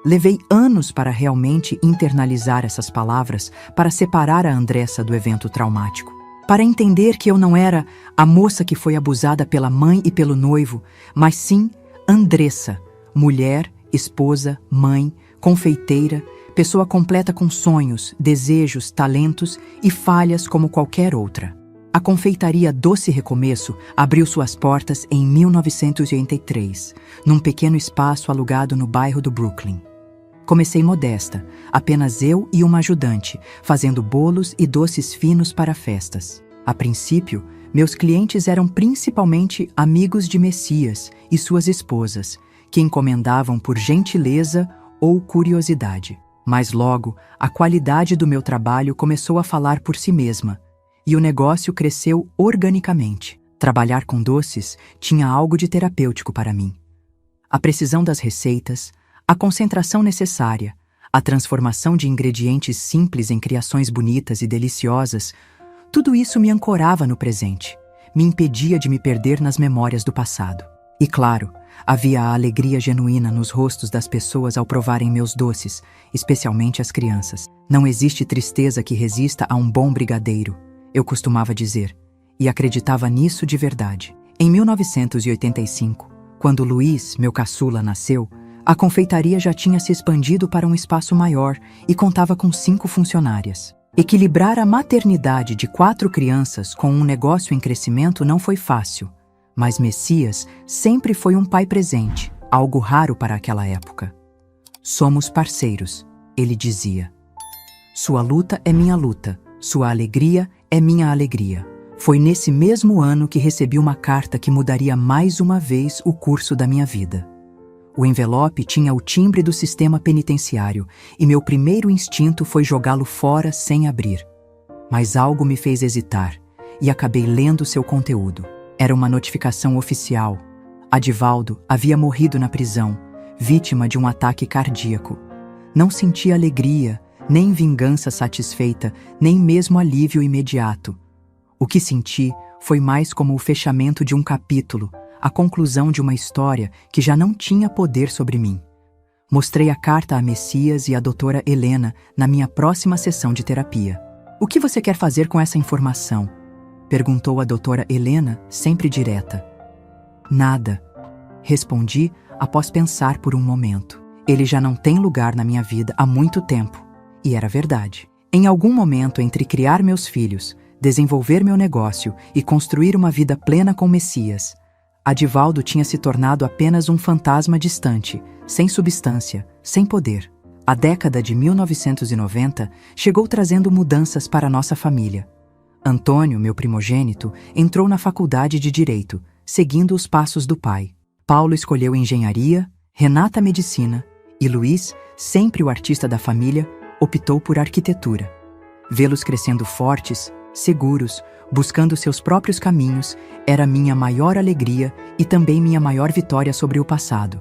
Levei anos para realmente internalizar essas palavras, para separar a Andressa do evento traumático. Para entender que eu não era a moça que foi abusada pela mãe e pelo noivo, mas sim Andressa, mulher, esposa, mãe, confeiteira, pessoa completa com sonhos, desejos, talentos e falhas como qualquer outra. A confeitaria Doce Recomeço abriu suas portas em 1983, num pequeno espaço alugado no bairro do Brooklyn. Comecei modesta, apenas eu e uma ajudante, fazendo bolos e doces finos para festas. A princípio, meus clientes eram principalmente amigos de Messias e suas esposas, que encomendavam por gentileza ou curiosidade. Mas logo, a qualidade do meu trabalho começou a falar por si mesma, e o negócio cresceu organicamente. Trabalhar com doces tinha algo de terapêutico para mim. A precisão das receitas, a concentração necessária, a transformação de ingredientes simples em criações bonitas e deliciosas, tudo isso me ancorava no presente, me impedia de me perder nas memórias do passado. E claro, havia a alegria genuína nos rostos das pessoas ao provarem meus doces, especialmente as crianças. Não existe tristeza que resista a um bom brigadeiro, eu costumava dizer, e acreditava nisso de verdade. Em 1985, quando Luiz, meu caçula, nasceu, a confeitaria já tinha se expandido para um espaço maior e contava com 5 funcionárias. Equilibrar a maternidade de 4 crianças com um negócio em crescimento não foi fácil, mas Messias sempre foi um pai presente, algo raro para aquela época. Somos parceiros, ele dizia. Sua luta é minha luta, sua alegria é minha alegria. Foi nesse mesmo ano que recebi uma carta que mudaria mais uma vez o curso da minha vida. O envelope tinha o timbre do sistema penitenciário e meu primeiro instinto foi jogá-lo fora sem abrir. Mas algo me fez hesitar e acabei lendo seu conteúdo. Era uma notificação oficial. Adivaldo havia morrido na prisão, vítima de um ataque cardíaco. Não senti alegria, nem vingança satisfeita, nem mesmo alívio imediato. O que senti foi mais como o fechamento de um capítulo, a conclusão de uma história que já não tinha poder sobre mim. Mostrei a carta a Messias e a doutora Helena na minha próxima sessão de terapia. "O que você quer fazer com essa informação?" perguntou a doutora Helena, sempre direta. "Nada", respondi após pensar por um momento. Ele já não tem lugar na minha vida há muito tempo. E era verdade. Em algum momento entre criar meus filhos, desenvolver meu negócio e construir uma vida plena com Messias, Adivaldo tinha se tornado apenas um fantasma distante, sem substância, sem poder. A década de 1990 chegou trazendo mudanças para nossa família. Antônio, meu primogênito, entrou na faculdade de Direito, seguindo os passos do pai. Paulo escolheu engenharia, Renata medicina e Luiz, sempre o artista da família, optou por arquitetura. Vê-los crescendo fortes, seguros, buscando seus próprios caminhos, era minha maior alegria e também minha maior vitória sobre o passado.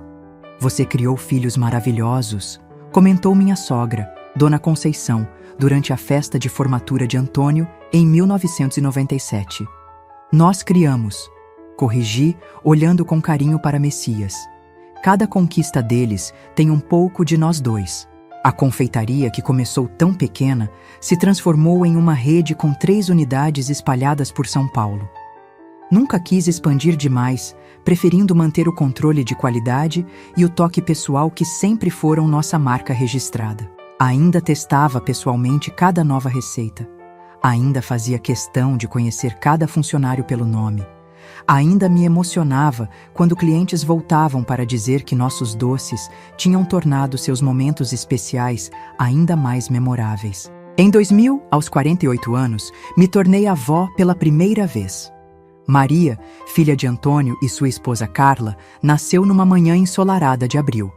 "Você criou filhos maravilhosos", comentou minha sogra, Dona Conceição, durante a festa de formatura de Antônio em 1997. "Nós criamos", corrigi, olhando com carinho para Messias. "Cada conquista deles tem um pouco de nós dois." A confeitaria, que começou tão pequena, se transformou em uma rede com 3 unidades espalhadas por São Paulo. Nunca quis expandir demais, preferindo manter o controle de qualidade e o toque pessoal que sempre foram nossa marca registrada. Ainda testava pessoalmente cada nova receita. Ainda fazia questão de conhecer cada funcionário pelo nome. Ainda me emocionava quando clientes voltavam para dizer que nossos doces tinham tornado seus momentos especiais ainda mais memoráveis. Em 2000, aos 48 anos, me tornei avó pela primeira vez. Maria, filha de Antônio e sua esposa Carla, nasceu numa manhã ensolarada de abril.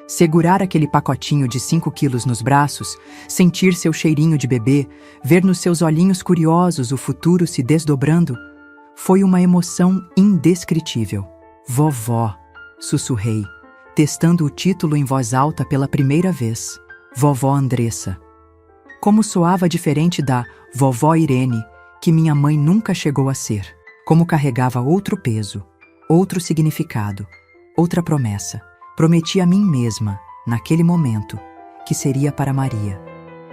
Segurar aquele pacotinho de 5 quilos nos braços, sentir seu cheirinho de bebê, ver nos seus olhinhos curiosos o futuro se desdobrando, foi uma emoção indescritível. "Vovó", sussurrei, testando o título em voz alta pela primeira vez. "Vovó Andressa." Como soava diferente da Vovó Irene, que minha mãe nunca chegou a ser. Como carregava outro peso, outro significado, outra promessa. Prometi a mim mesma, naquele momento, que seria para Maria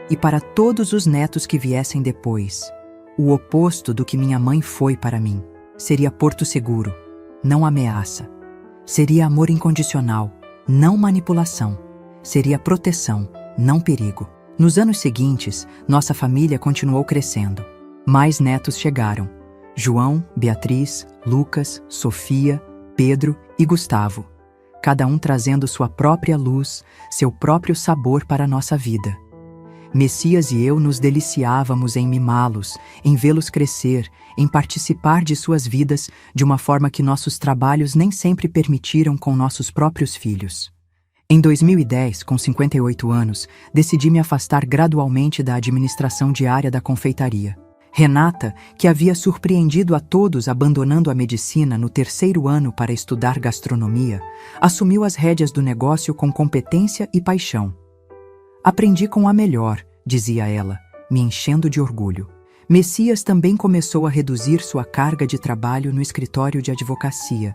e para todos os netos que viessem depois. O oposto do que minha mãe foi para mim. Seria porto seguro, não ameaça. Seria amor incondicional, não manipulação. Seria proteção, não perigo. Nos anos seguintes, nossa família continuou crescendo. Mais netos chegaram, João, Beatriz, Lucas, Sofia, Pedro e Gustavo, cada um trazendo sua própria luz, seu próprio sabor para a nossa vida. Messias e eu nos deliciávamos em mimá-los, em vê-los crescer, em participar de suas vidas de uma forma que nossos trabalhos nem sempre permitiram com nossos próprios filhos. Em 2010, com 58 anos, decidi me afastar gradualmente da administração diária da confeitaria. Renata, que havia surpreendido a todos abandonando a medicina no 3º ano para estudar gastronomia, assumiu as rédeas do negócio com competência e paixão. Aprendi com a melhor, dizia ela, me enchendo de orgulho. Messias também começou a reduzir sua carga de trabalho no escritório de advocacia,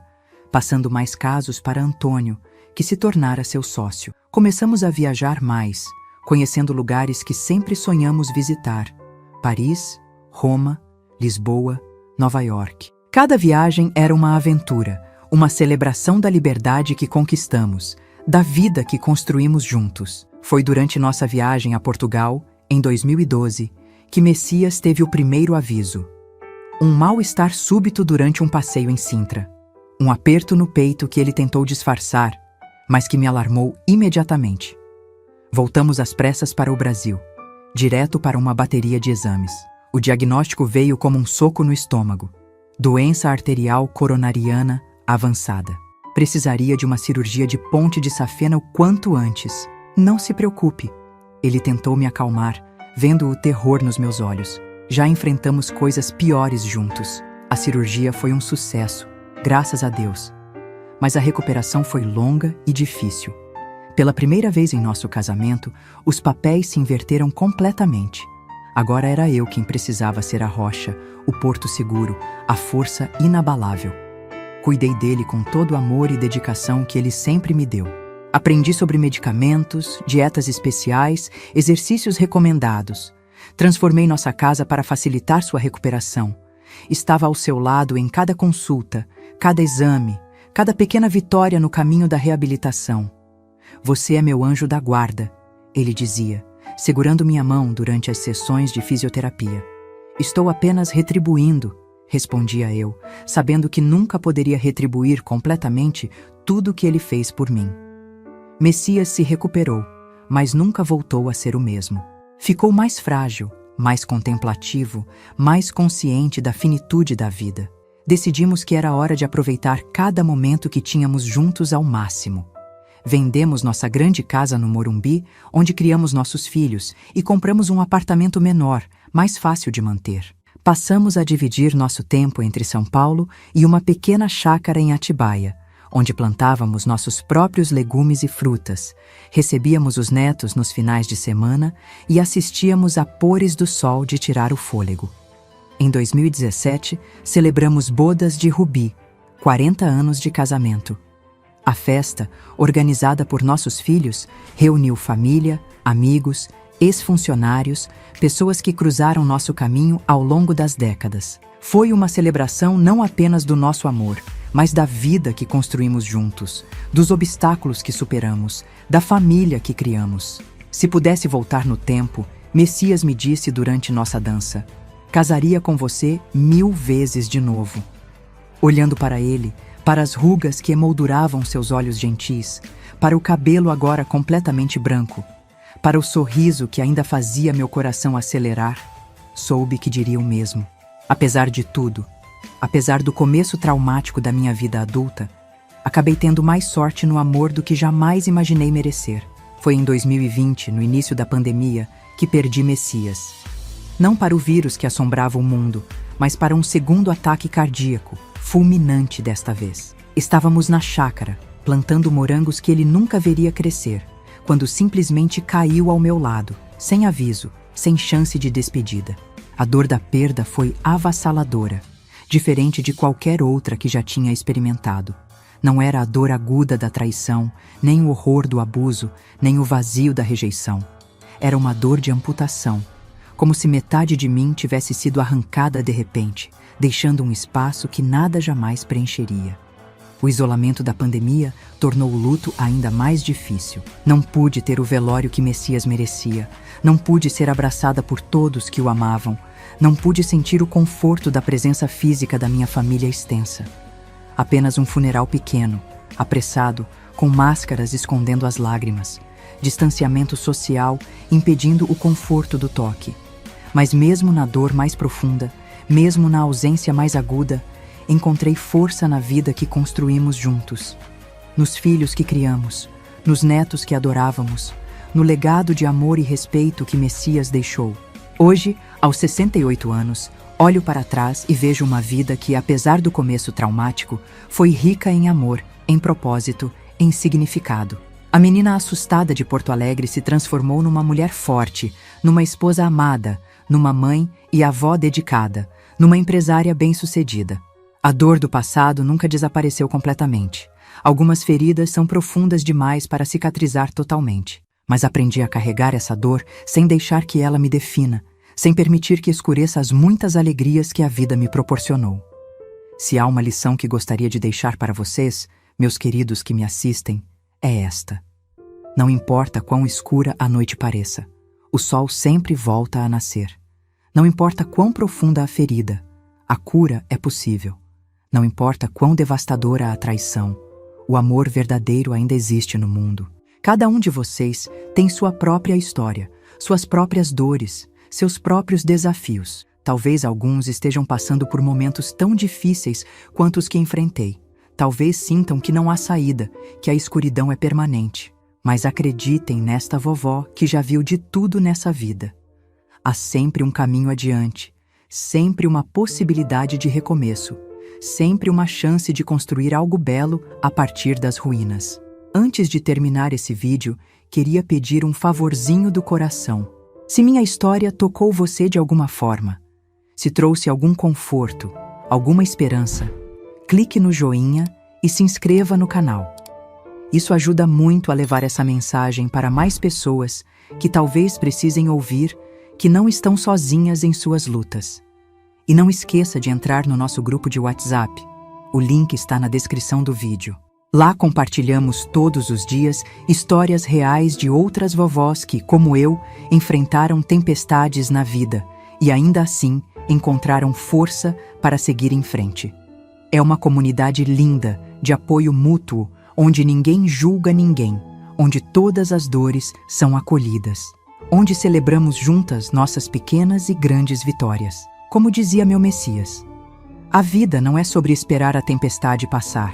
passando mais casos para Antônio, que se tornara seu sócio. Começamos a viajar mais, conhecendo lugares que sempre sonhamos visitar: Paris, Roma, Lisboa, Nova York. Cada viagem era uma aventura, uma celebração da liberdade que conquistamos, da vida que construímos juntos. Foi durante nossa viagem a Portugal, em 2012, que Messias teve o primeiro aviso. Um mal-estar súbito durante um passeio em Sintra. Um aperto no peito que ele tentou disfarçar, mas que me alarmou imediatamente. Voltamos às pressas para o Brasil, direto para uma bateria de exames. O diagnóstico veio como um soco no estômago. Doença arterial coronariana avançada. Precisaria de uma cirurgia de ponte de safena o quanto antes. Não se preocupe. Ele tentou me acalmar, vendo o terror nos meus olhos. Já enfrentamos coisas piores juntos. A cirurgia foi um sucesso, graças a Deus. Mas a recuperação foi longa e difícil. Pela primeira vez em nosso casamento, os papéis se inverteram completamente. Agora era eu quem precisava ser a rocha, o porto seguro, a força inabalável. Cuidei dele com todo o amor e dedicação que ele sempre me deu. Aprendi sobre medicamentos, dietas especiais, exercícios recomendados. Transformei nossa casa para facilitar sua recuperação. Estava ao seu lado em cada consulta, cada exame, cada pequena vitória no caminho da reabilitação. Você é meu anjo da guarda, ele dizia, segurando minha mão durante as sessões de fisioterapia. Estou apenas retribuindo, respondia eu, sabendo que nunca poderia retribuir completamente tudo o que ele fez por mim. Messias se recuperou, mas nunca voltou a ser o mesmo. Ficou mais frágil, mais contemplativo, mais consciente da finitude da vida. Decidimos que era hora de aproveitar cada momento que tínhamos juntos ao máximo. Vendemos nossa grande casa no Morumbi, onde criamos nossos filhos, e compramos um apartamento menor, mais fácil de manter. Passamos a dividir nosso tempo entre São Paulo e uma pequena chácara em Atibaia, onde plantávamos nossos próprios legumes e frutas, recebíamos os netos nos finais de semana e assistíamos a pôres do sol de tirar o fôlego. Em 2017, celebramos bodas de Rubi, 40 anos de casamento. A festa, organizada por nossos filhos, reuniu família, amigos, ex-funcionários, pessoas que cruzaram nosso caminho ao longo das décadas. Foi uma celebração não apenas do nosso amor, mas da vida que construímos juntos, dos obstáculos que superamos, da família que criamos. Se pudesse voltar no tempo, Messias me disse durante nossa dança: casaria com você 1000 vezes de novo. Olhando para ele, para as rugas que emolduravam seus olhos gentis, para o cabelo agora completamente branco, para o sorriso que ainda fazia meu coração acelerar, soube que diria o mesmo. Apesar de tudo, apesar do começo traumático da minha vida adulta, acabei tendo mais sorte no amor do que jamais imaginei merecer. Foi em 2020, no início da pandemia, que perdi Messias. Não para o vírus que assombrava o mundo, mas para um segundo ataque cardíaco, fulminante desta vez. Estávamos na chácara, plantando morangos que ele nunca veria crescer, quando simplesmente caiu ao meu lado, sem aviso, sem chance de despedida. A dor da perda foi avassaladora, diferente de qualquer outra que já tinha experimentado. Não era a dor aguda da traição, nem o horror do abuso, nem o vazio da rejeição. Era uma dor de amputação, como se metade de mim tivesse sido arrancada de repente, deixando um espaço que nada jamais preencheria. O isolamento da pandemia tornou o luto ainda mais difícil. Não pude ter o velório que Messias merecia. Não pude ser abraçada por todos que o amavam. não pude sentir o conforto da presença física da minha família extensa. Apenas um funeral pequeno, apressado, com máscaras escondendo as lágrimas, distanciamento social impedindo o conforto do toque. Mas mesmo na dor mais profunda, mesmo na ausência mais aguda, encontrei força na vida que construímos juntos. Nos filhos que criamos, nos netos que adorávamos, no legado de amor e respeito que Messias deixou. Hoje, aos 68 anos, olho para trás e vejo uma vida que, apesar do começo traumático, foi rica em amor, em propósito, em significado. A menina assustada de Porto Alegre se transformou numa mulher forte, numa esposa amada, numa mãe e avó dedicada, numa empresária bem-sucedida. A dor do passado nunca desapareceu completamente. Algumas feridas são profundas demais para cicatrizar totalmente. Mas aprendi a carregar essa dor sem deixar que ela me defina, sem permitir que escureça as muitas alegrias que a vida me proporcionou. Se há uma lição que gostaria de deixar para vocês, meus queridos que me assistem, é esta. Não importa quão escura a noite pareça, o sol sempre volta a nascer. Não importa quão profunda a ferida, a cura é possível. Não importa quão devastadora a traição, o amor verdadeiro ainda existe no mundo. Cada um de vocês tem sua própria história, suas próprias dores, seus próprios desafios. Talvez alguns estejam passando por momentos tão difíceis quanto os que enfrentei. Talvez sintam que não há saída, que a escuridão é permanente. Mas acreditem nesta vovó que já viu de tudo nessa vida. Há sempre um caminho adiante, sempre uma possibilidade de recomeço, sempre uma chance de construir algo belo a partir das ruínas. Antes de terminar esse vídeo, queria pedir um favorzinho do coração. Se minha história tocou você de alguma forma, se trouxe algum conforto, alguma esperança, clique no joinha e se inscreva no canal. Isso ajuda muito a levar essa mensagem para mais pessoas que talvez precisem ouvir que não estão sozinhas em suas lutas. E não esqueça de entrar no nosso grupo de WhatsApp. O link está na descrição do vídeo. Lá compartilhamos todos os dias histórias reais de outras vovós que, como eu, enfrentaram tempestades na vida e ainda assim encontraram força para seguir em frente. É uma comunidade linda, de apoio mútuo, onde ninguém julga ninguém, onde todas as dores são acolhidas, onde celebramos juntas nossas pequenas e grandes vitórias. Como dizia meu Messias, a vida não é sobre esperar a tempestade passar,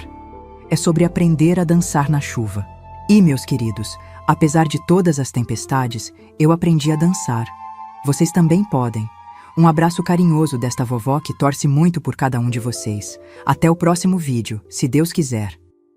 é sobre aprender a dançar na chuva. E, meus queridos, apesar de todas as tempestades, eu aprendi a dançar. Vocês também podem. Um abraço carinhoso desta vovó que torce muito por cada um de vocês. Até o próximo vídeo, se Deus quiser.